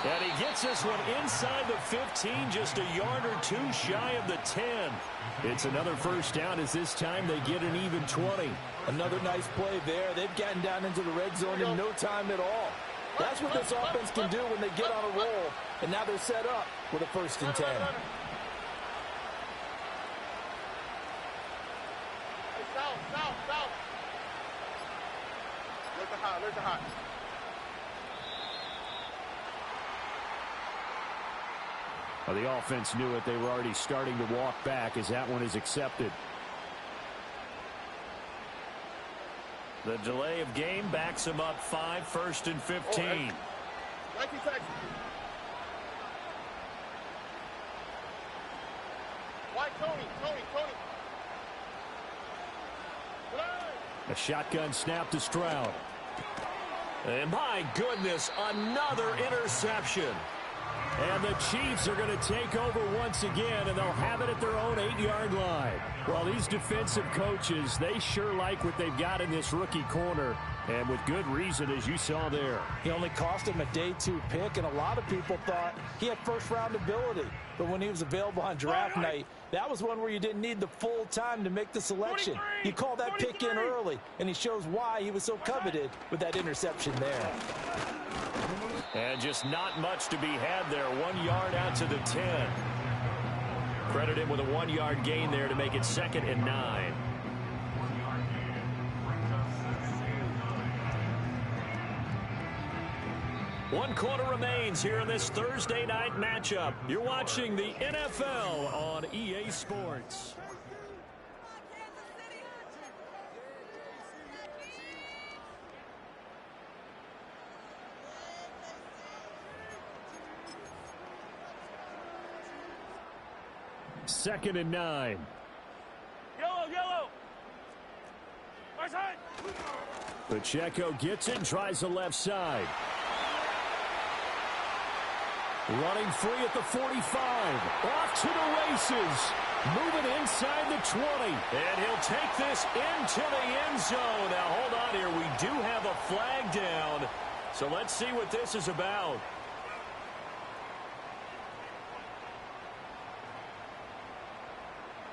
And he gets this one inside the 15, just a yard or 2 shy of the 10. It's another 1st down as this time they get an even 20. Another nice play there. They've gotten down into the red zone in no time at all. That's what this offense can do when they get on a roll. And now they're set up with a 1st and 10. Well, the offense knew it. They were already starting to walk back as that one is accepted. The delay of game backs him up 5, 1st and 15. A shotgun snap to Stroud. And my goodness, another interception. And the Chiefs are going to take over once again, and they'll have it at their own 8-yard line. Well, these defensive coaches, they sure like what they've got in this rookie corner, and with good reason, as you saw there. He only cost him a day 2 pick, and a lot of people thought he had first-round ability. But when he was available on draft night, that was one where you didn't need the full time to make the selection. You call that pick in early, and he shows why he was so coveted with that interception there. And just not much to be had there. 1 yard out to the 10. Credit him with a 1-yard gain there to make it 2nd and 9. One quarter remains here in this Thursday night matchup. You're watching the NFL on EA Sports. Second and 9. Yellow, yellow. Right side. Pacheco gets it and tries the left side. Running free at the 45. Off to the races. Moving inside the 20. And he'll take this into the end zone. Now, hold on here. We do have a flag down. So let's see what this is about.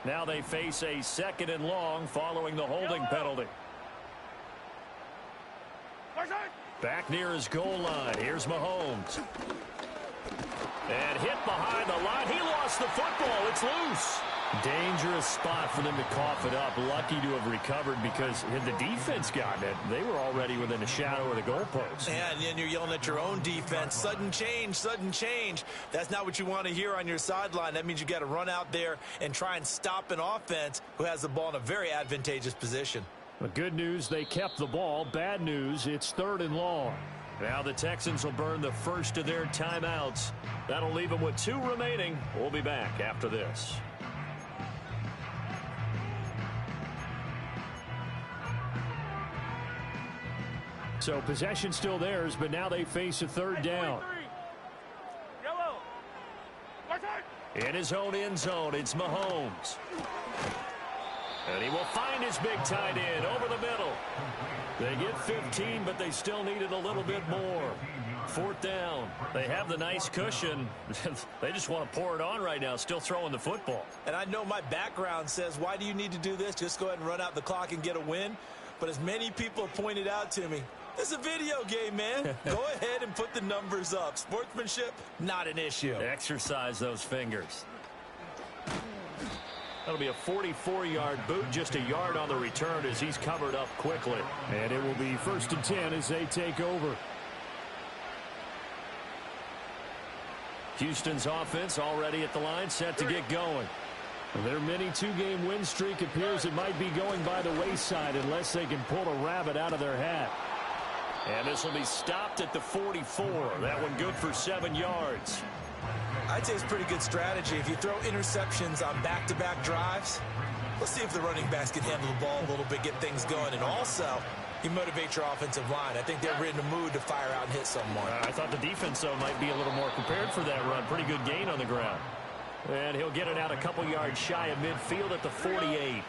Now they face a 2nd and long following the holding penalty. Back near his goal line. Here's Mahomes. And hit behind the line. He lost the football. It's loose. Dangerous spot for them to cough it up. Lucky to have recovered because had the defense gotten it, they were already within a shadow of the goalpost. And then you're yelling at your own defense. Sudden change, sudden change. That's not what you want to hear on your sideline. That means you got to run out there and try and stop an offense who has the ball in a very advantageous position. The good news, they kept the ball. Bad news, it's 3rd and long. Now the Texans will burn the first of their timeouts. That'll leave them with 2 remaining. We'll be back after this. So possession still theirs, but now they face a 3rd down. In his own end zone, it's Mahomes. And he will find his big tight end over the middle. They get 15, but they still needed a little bit more. 4th down. They have the nice cushion. They just want to pour it on right now, still throwing the football. And I know my background says, why do you need to do this? Just go ahead and run out the clock and get a win. But as many people have pointed out to me, this is a video game, man. Go ahead and put the numbers up. Sportsmanship, not an issue. Exercise those fingers. That'll be a 44-yard boot, just a yard on the return as he's covered up quickly. And it will be 1st and 10 as they take over. Houston's offense already at the line, set to get going. Their mini 2-game win streak appears it might be going by the wayside unless they can pull a rabbit out of their hat. And this will be stopped at the 44. That one good for 7 yards. I'd say it's a pretty good strategy. If you throw interceptions on back-to-back drives, let's see if the running backs can handle the ball a little bit, get things going. And also, you motivate your offensive line. I think they're in the mood to fire out and hit someone. I thought the defense, though, might be a little more prepared for that run. Pretty good gain on the ground. And he'll get it out a couple yards shy of midfield at the 48.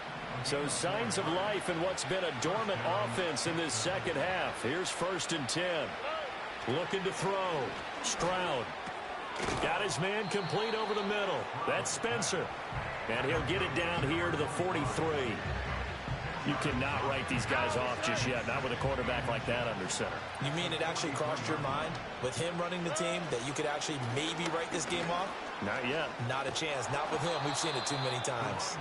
So signs of life in what's been a dormant offense in this 2nd half. Here's 1st and 10. Looking to throw. Stroud. Got his man complete over the middle. That's Spencer. And he'll get it down here to the 43. You cannot write these guys off just yet, not with a quarterback like that under center. You mean it actually crossed your mind with him running the team that you could actually maybe write this game off? Not yet. Not a chance. Not with him. We've seen it too many times.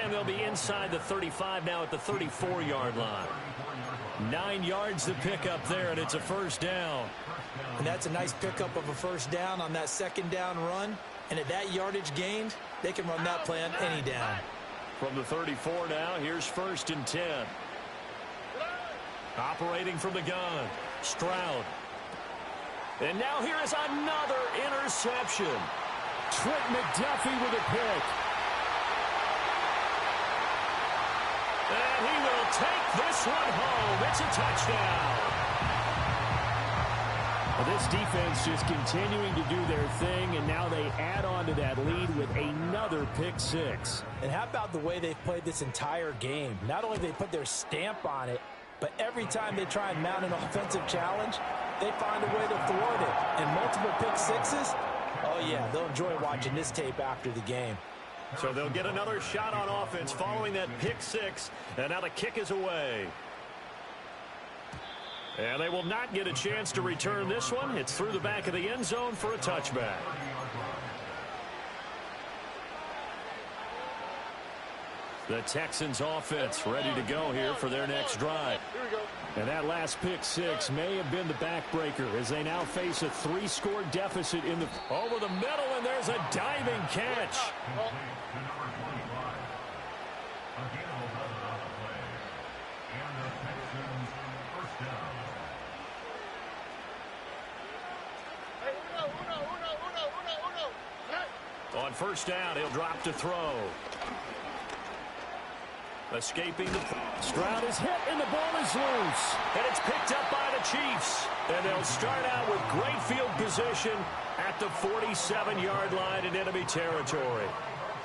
And they'll be inside the 35 now at the 34-yard line. 9 yards to pick up there, and it's a 1st down. And that's a nice pickup of a 1st down on that 2nd down run. And at that yardage gained, they can run that play on any down. From the 34 now, here's 1st and 10. Operating from the gun, Stroud. And now here is another interception. Trent McDuffie with a pick. And he will take this one home. It's a touchdown. Well, this defense just continuing to do their thing, and now they add on to that lead with another pick 6. And how about the way they've played this entire game? Not only they put their stamp on it, but every time they try and mount an offensive challenge, they find a way to thwart it. And multiple pick 6s, oh yeah, they'll enjoy watching this tape after the game. So they'll get another shot on offense following that pick 6, and now the kick is away. And they will not get a chance to return this one. It's through the back of the end zone for a touchback. The Texans offense ready to go here for their next drive. And that last pick 6 may have been the backbreaker as they now face a 3-score deficit in the over the middle, and there's a diving catch. On 1st down, he'll drop to throw. Escaping the... Stroud is hit, and the ball is loose. And it's picked up by the Chiefs. And they'll start out with great field position at the 47-yard line in enemy territory.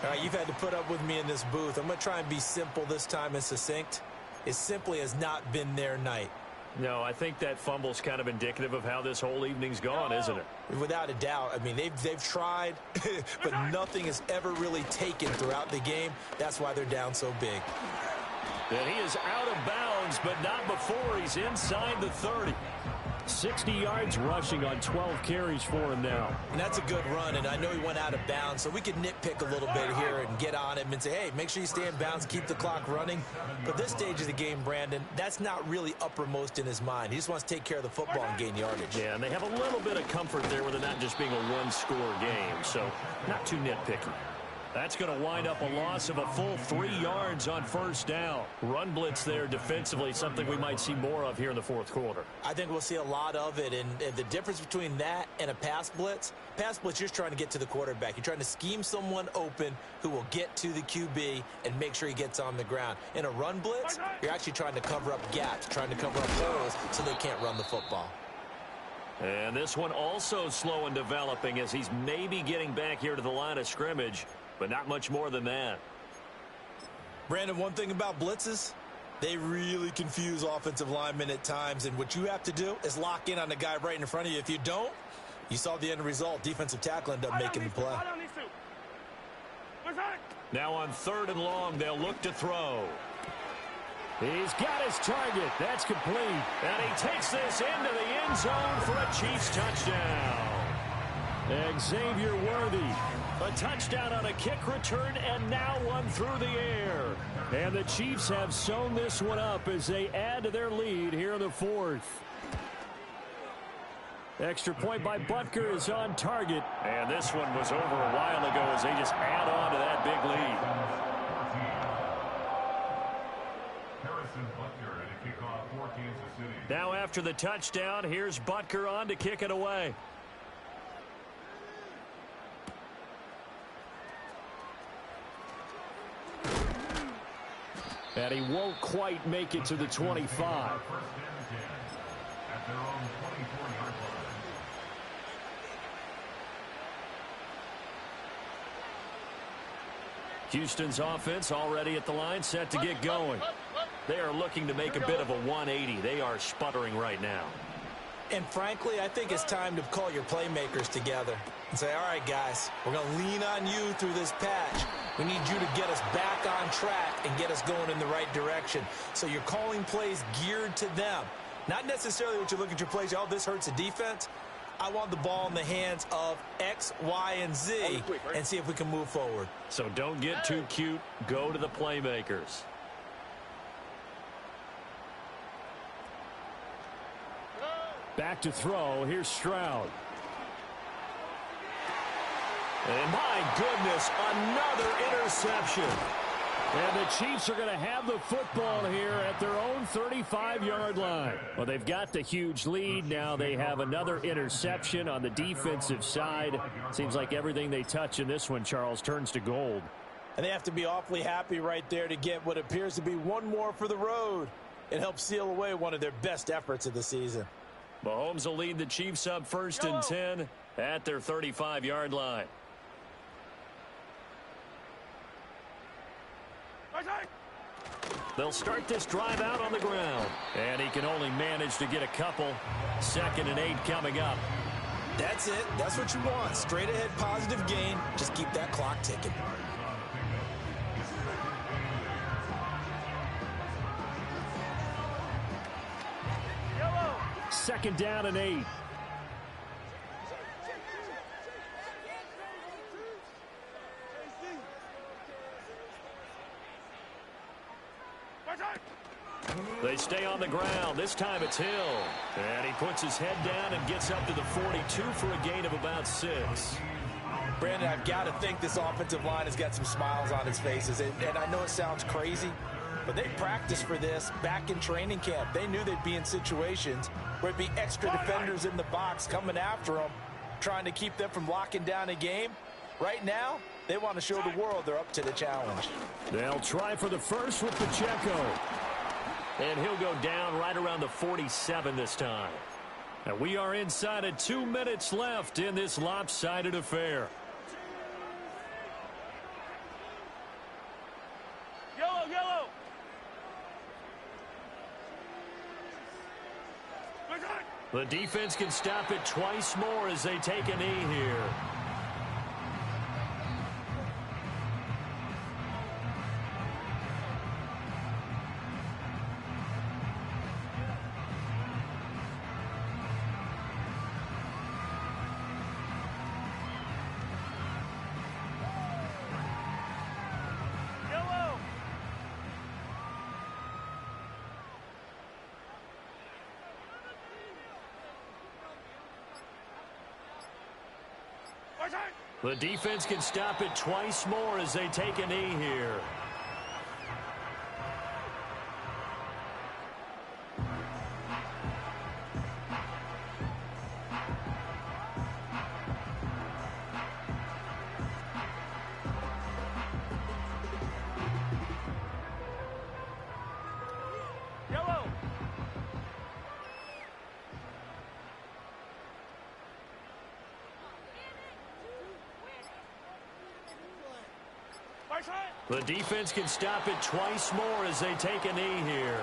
All right, you've had to put up with me in this booth. I'm going to try and be simple this time and succinct. It simply has not been their night. No, I think that fumble's kind of indicative of how this whole evening's gone, isn't it? Without a doubt. I mean, they've tried, but nothing has ever really taken throughout the game. That's why they're down so big. And he is out of bounds, but not before he's inside the 30. 60 yards rushing on 12 carries for him now. And that's a good run, and I know he went out of bounds, so we could nitpick a little bit here and get on him and say, hey, make sure you stay in bounds, keep the clock running. But this stage of the game, Brandon, that's not really uppermost in his mind. He just wants to take care of the football and gain yardage. Yeah, and they have a little bit of comfort there with it not just being a one-score game, so not too nitpicky. That's going to wind up a loss of a full 3 yards on first down. Run blitz there defensively, something we might see more of here in the fourth quarter. I think we'll see a lot of it, and the difference between that and a pass blitz, you're just trying to get to the quarterback. You're trying to scheme someone open who will get to the QB and make sure he gets on the ground. In a run blitz, you're actually trying to cover up gaps, trying to cover up holes so they can't run the football. And this one also slow in developing as he's maybe getting back here to the line of scrimmage, but not much more than that. Brandon, one thing about blitzes, they really confuse offensive linemen at times, and what you have to do is lock in on the guy right in front of you. If you don't, you saw the end result. Defensive tackle ended up making the play. Now on 3rd and long, they'll look to throw. He's got his target. That's complete. And he takes this into the end zone for a Chiefs touchdown. Xavier Worthy. A touchdown on a kick return, and now one through the air. And the Chiefs have sewn this one up as they add to their lead here in the 4th. Extra point by Butker is on target. And this one was over a while ago as they just add on to that big lead. Now after the touchdown, here's Butker on to kick it away. And he won't quite make it to the 25. Houston's offense already at the line, set to get going. They are looking to make a bit of a 180. They are sputtering right now. And frankly, I think it's time to call your playmakers together and say, all right, guys, we're going to lean on you through this patch. We need you to get us back on track and get us going in the right direction. So you're calling plays geared to them. Not necessarily what you look at your plays, oh, this hurts the defense. I want the ball in the hands of X, Y, and Z and see if we can move forward. So don't get too cute. Go to the playmakers. Back to throw. Here's Stroud. And my goodness, another interception. And the Chiefs are going to have the football here at their own 35-yard line. Well, they've got the huge lead. Now they have another interception on the defensive side. Seems like everything they touch in this one, Charles, turns to gold. And they have to be awfully happy right there to get what appears to be one more for the road. It helps seal away one of their best efforts of the season. Mahomes will lead the Chiefs up 1st and 10 at their 35-yard line. They'll start this drive out on the ground. And he can only manage to get a couple. 2nd and 8 coming up. That's it. That's what you want. Straight ahead positive gain. Just keep that clock ticking. Second down and 8. They stay on the ground. This time it's Hill. And he puts his head down and gets up to the 42 for a gain of about 6. Brandon, I've got to think this offensive line has got some smiles on its faces. And I know it sounds crazy, but they practiced for this back in training camp. They knew they'd be in situations where it'd be extra defenders in the box coming after them, trying to keep them from locking down a game. Right now, They want to show the world they're up to the challenge. They'll try for the first with Pacheco. And he'll go down right around the 47 this time. And we are inside of 2 minutes left in this lopsided affair. Yellow, yellow. The defense can stop it twice more as they take a knee here. Yellow. The defense can stop it twice more as they take a knee here. Yellow. The defense can stop it twice more as they take a knee here.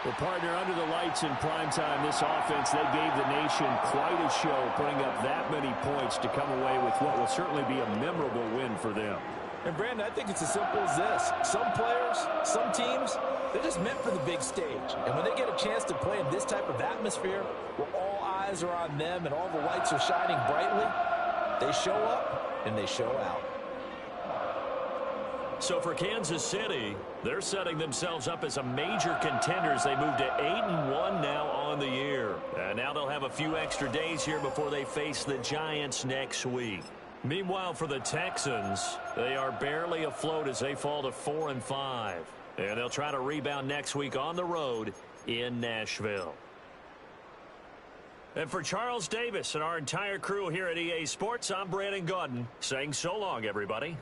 Well, partner, under the lights in primetime, this offense, they gave the nation quite a show, putting up that many points to come away with what will certainly be a memorable win for them. And, Brandon, I think it's as simple as this. Some players, some teams, they're just meant for the big stage. And when they get a chance to play in this type of atmosphere, where all eyes are on them and all the lights are shining brightly, they show up and they show out. So for Kansas City, they're setting themselves up as a major contender as they move to 8-1 now on the year. And now they'll have a few extra days here before they face the Giants next week. Meanwhile, for the Texans, they are barely afloat as they fall to 4-5. And they'll try to rebound next week on the road in Nashville. And for Charles Davis and our entire crew here at EA Sports, I'm Brandon Gaudin saying so long, everybody.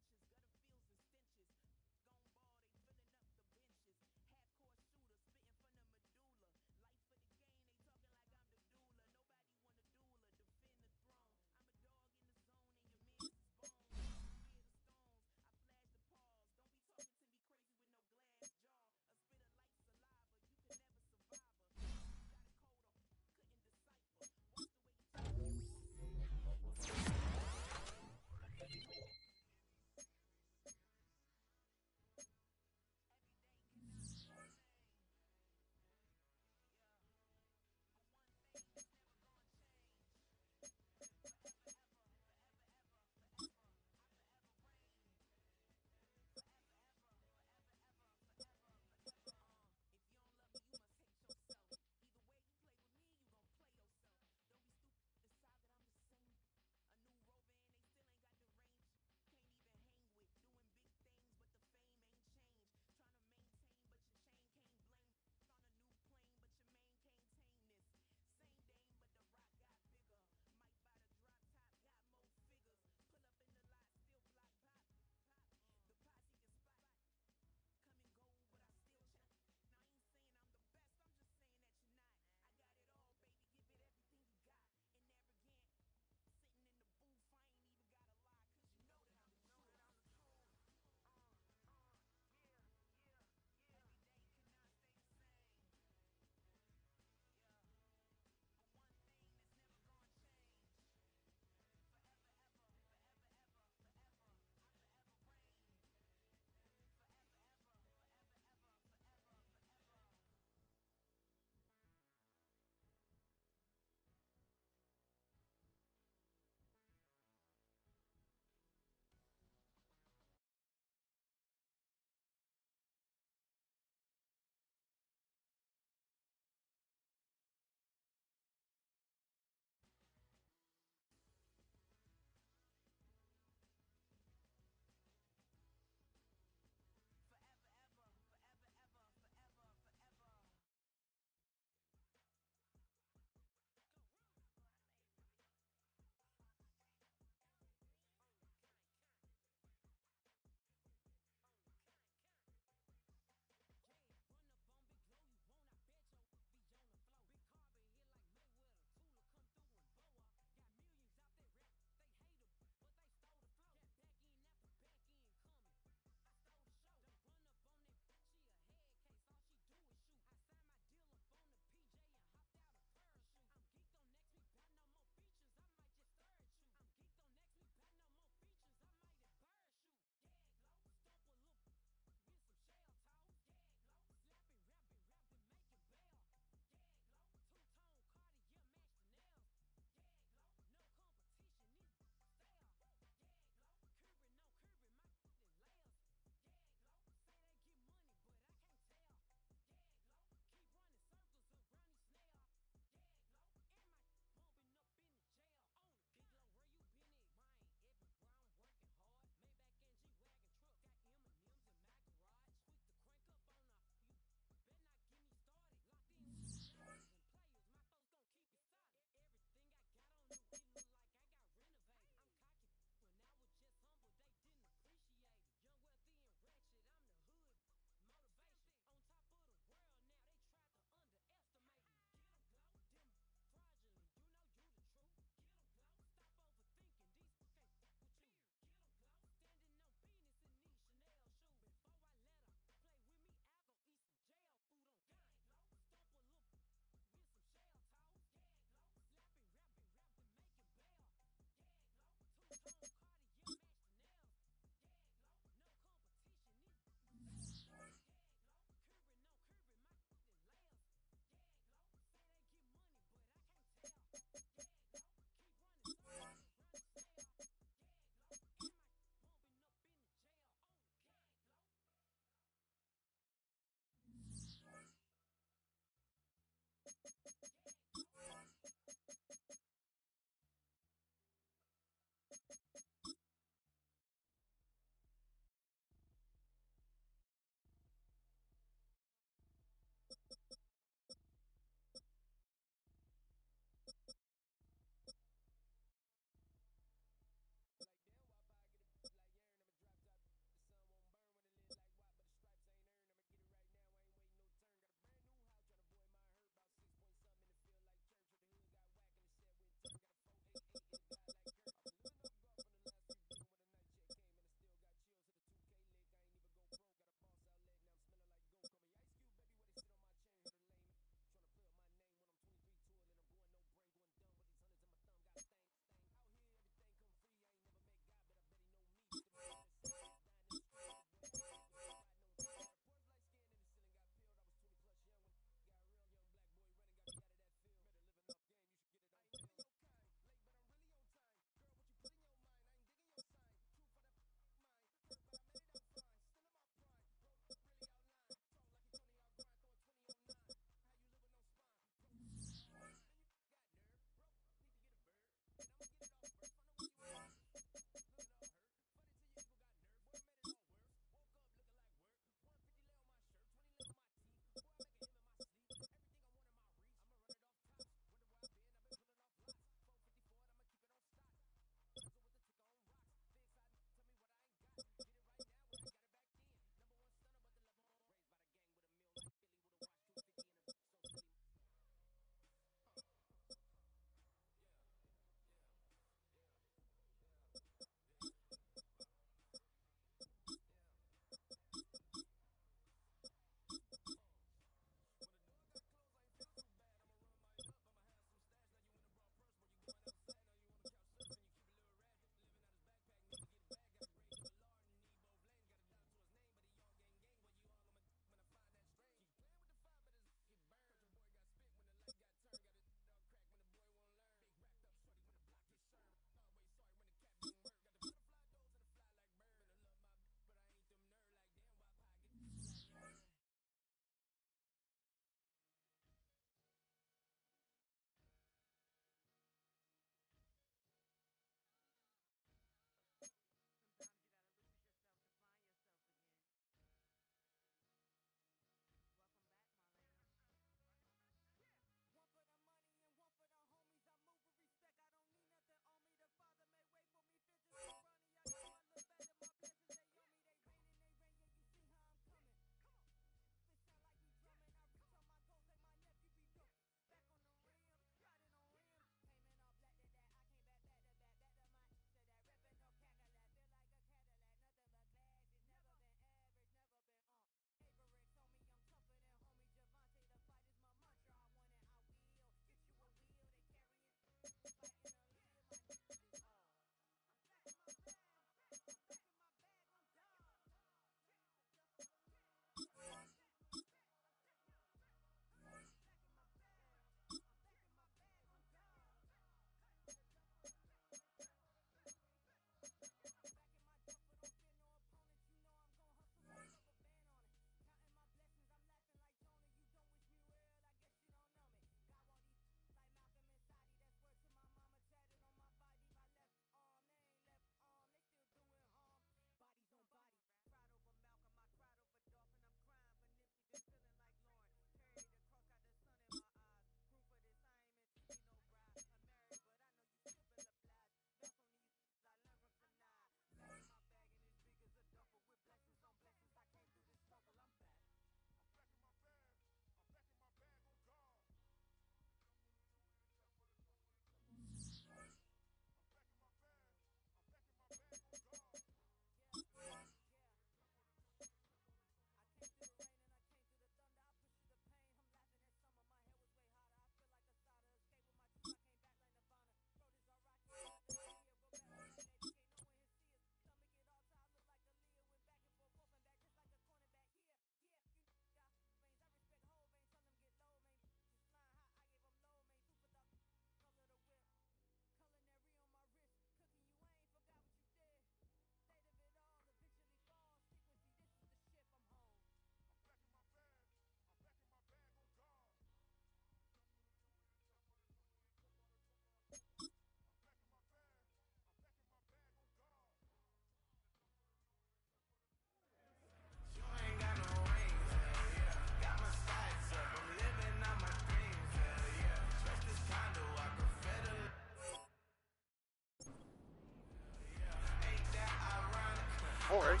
right.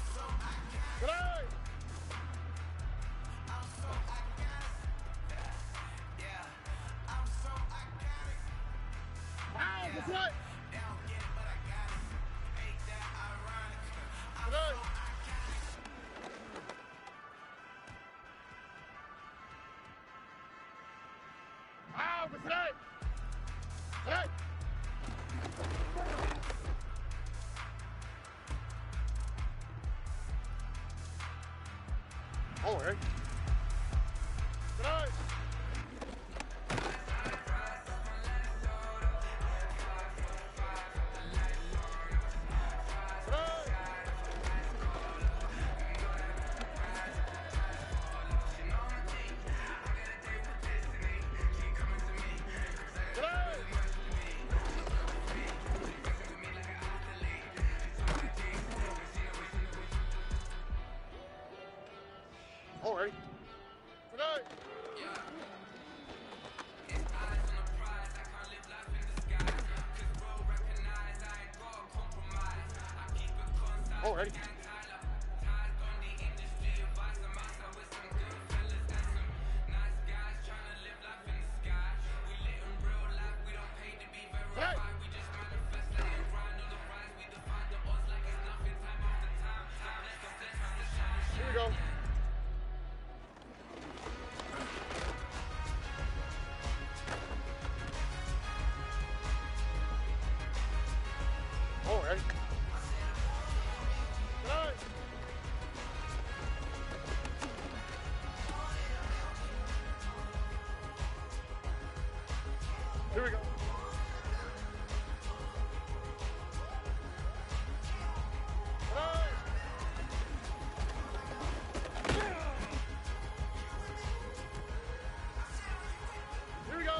Good night. Ow, what's that? Good night. Ow, what's that? Hey! All right. Good night. All right. Tonight. All right. Here we go. All right. Good night. Here we go. Good night. Here we go.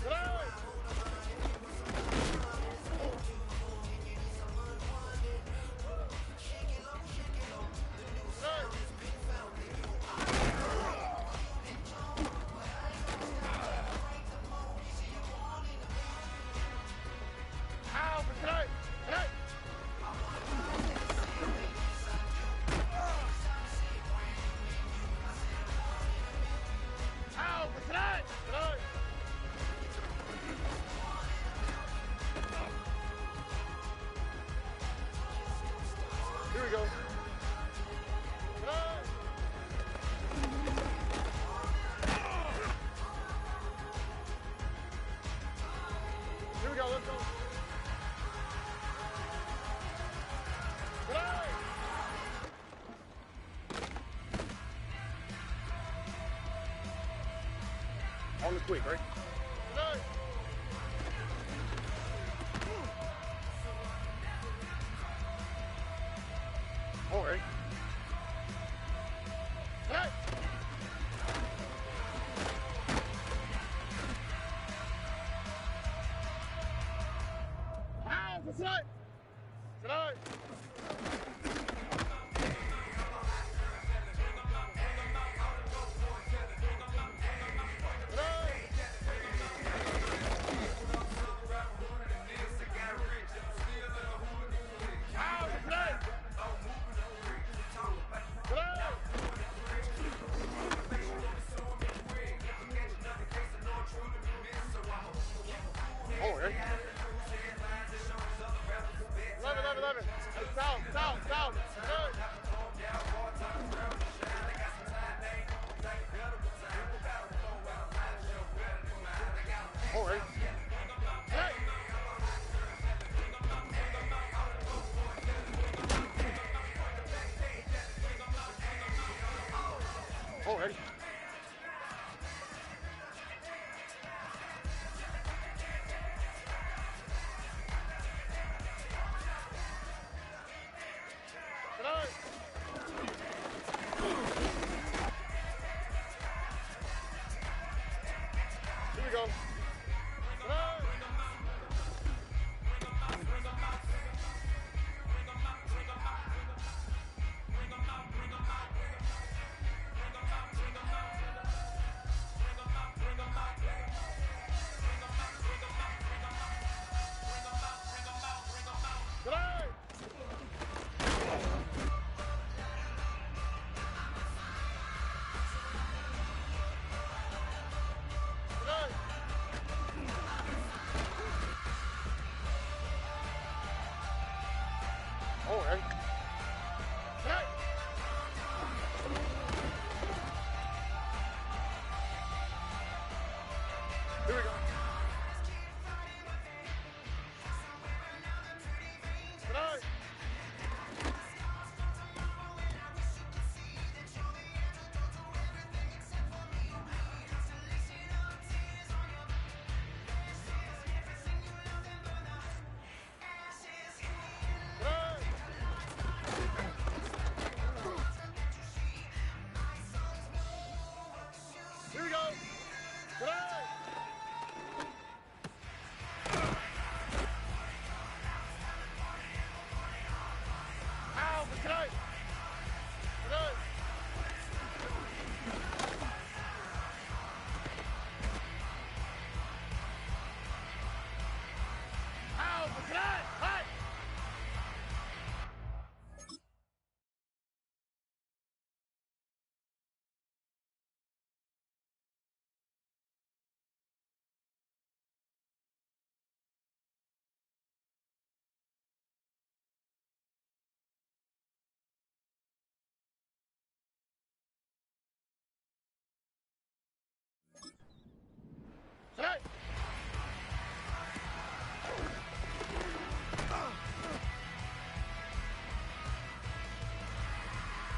Good night. Ow, but tonight. Tonight. Ow, but tonight. Tonight. Here we go. Tonight. Here we go, let's go. Good night. On the quick, right? Good night. All right. Good night. Ow, what's that? Good night. Good night. Ow, what's that? Good night. All right. 11.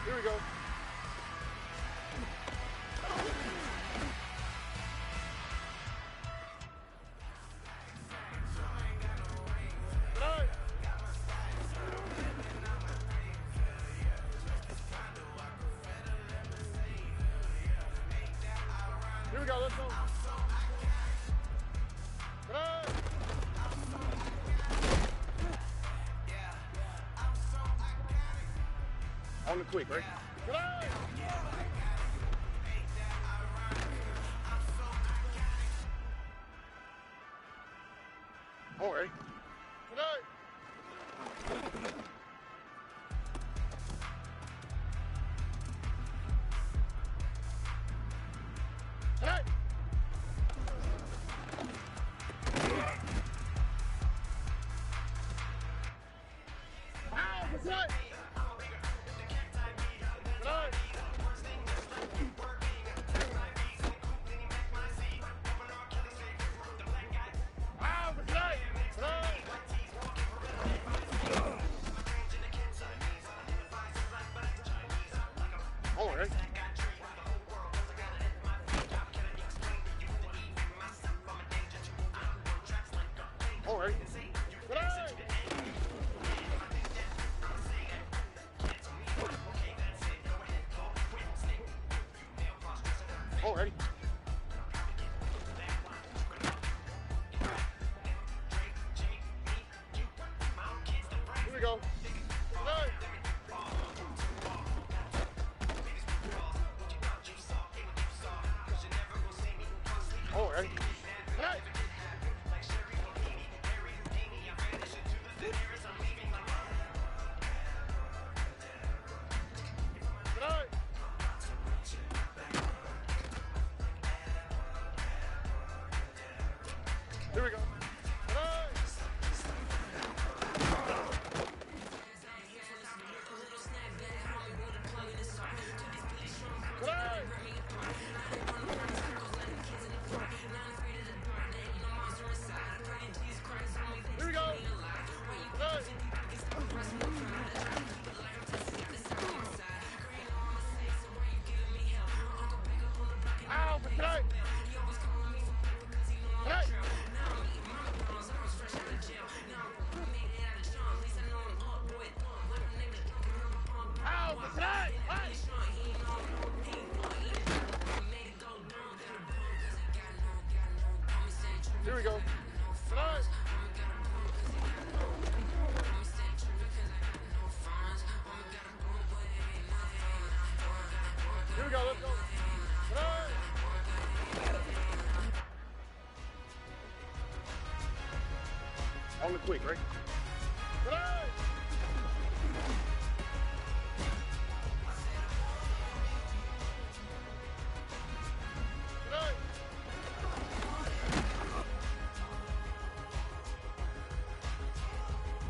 Here we go. Here we go, let's go. On the quick, right? All right. All right. All right. All right. Here we go. All right. Here we go. Here we go. Ow, but tonight. Ow, but tonight. Here we go. Tonight. Here we go, let's go. Tonight. On the quick, right? Tonight. Tonight.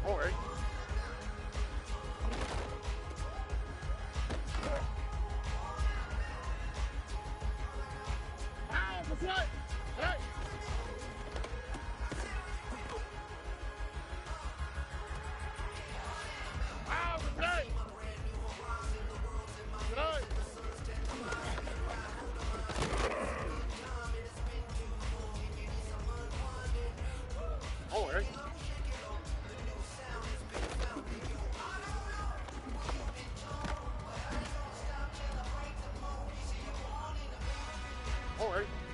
All right. Ow, what's that? Hey! Ow, what's that? Tonight. All right. All right.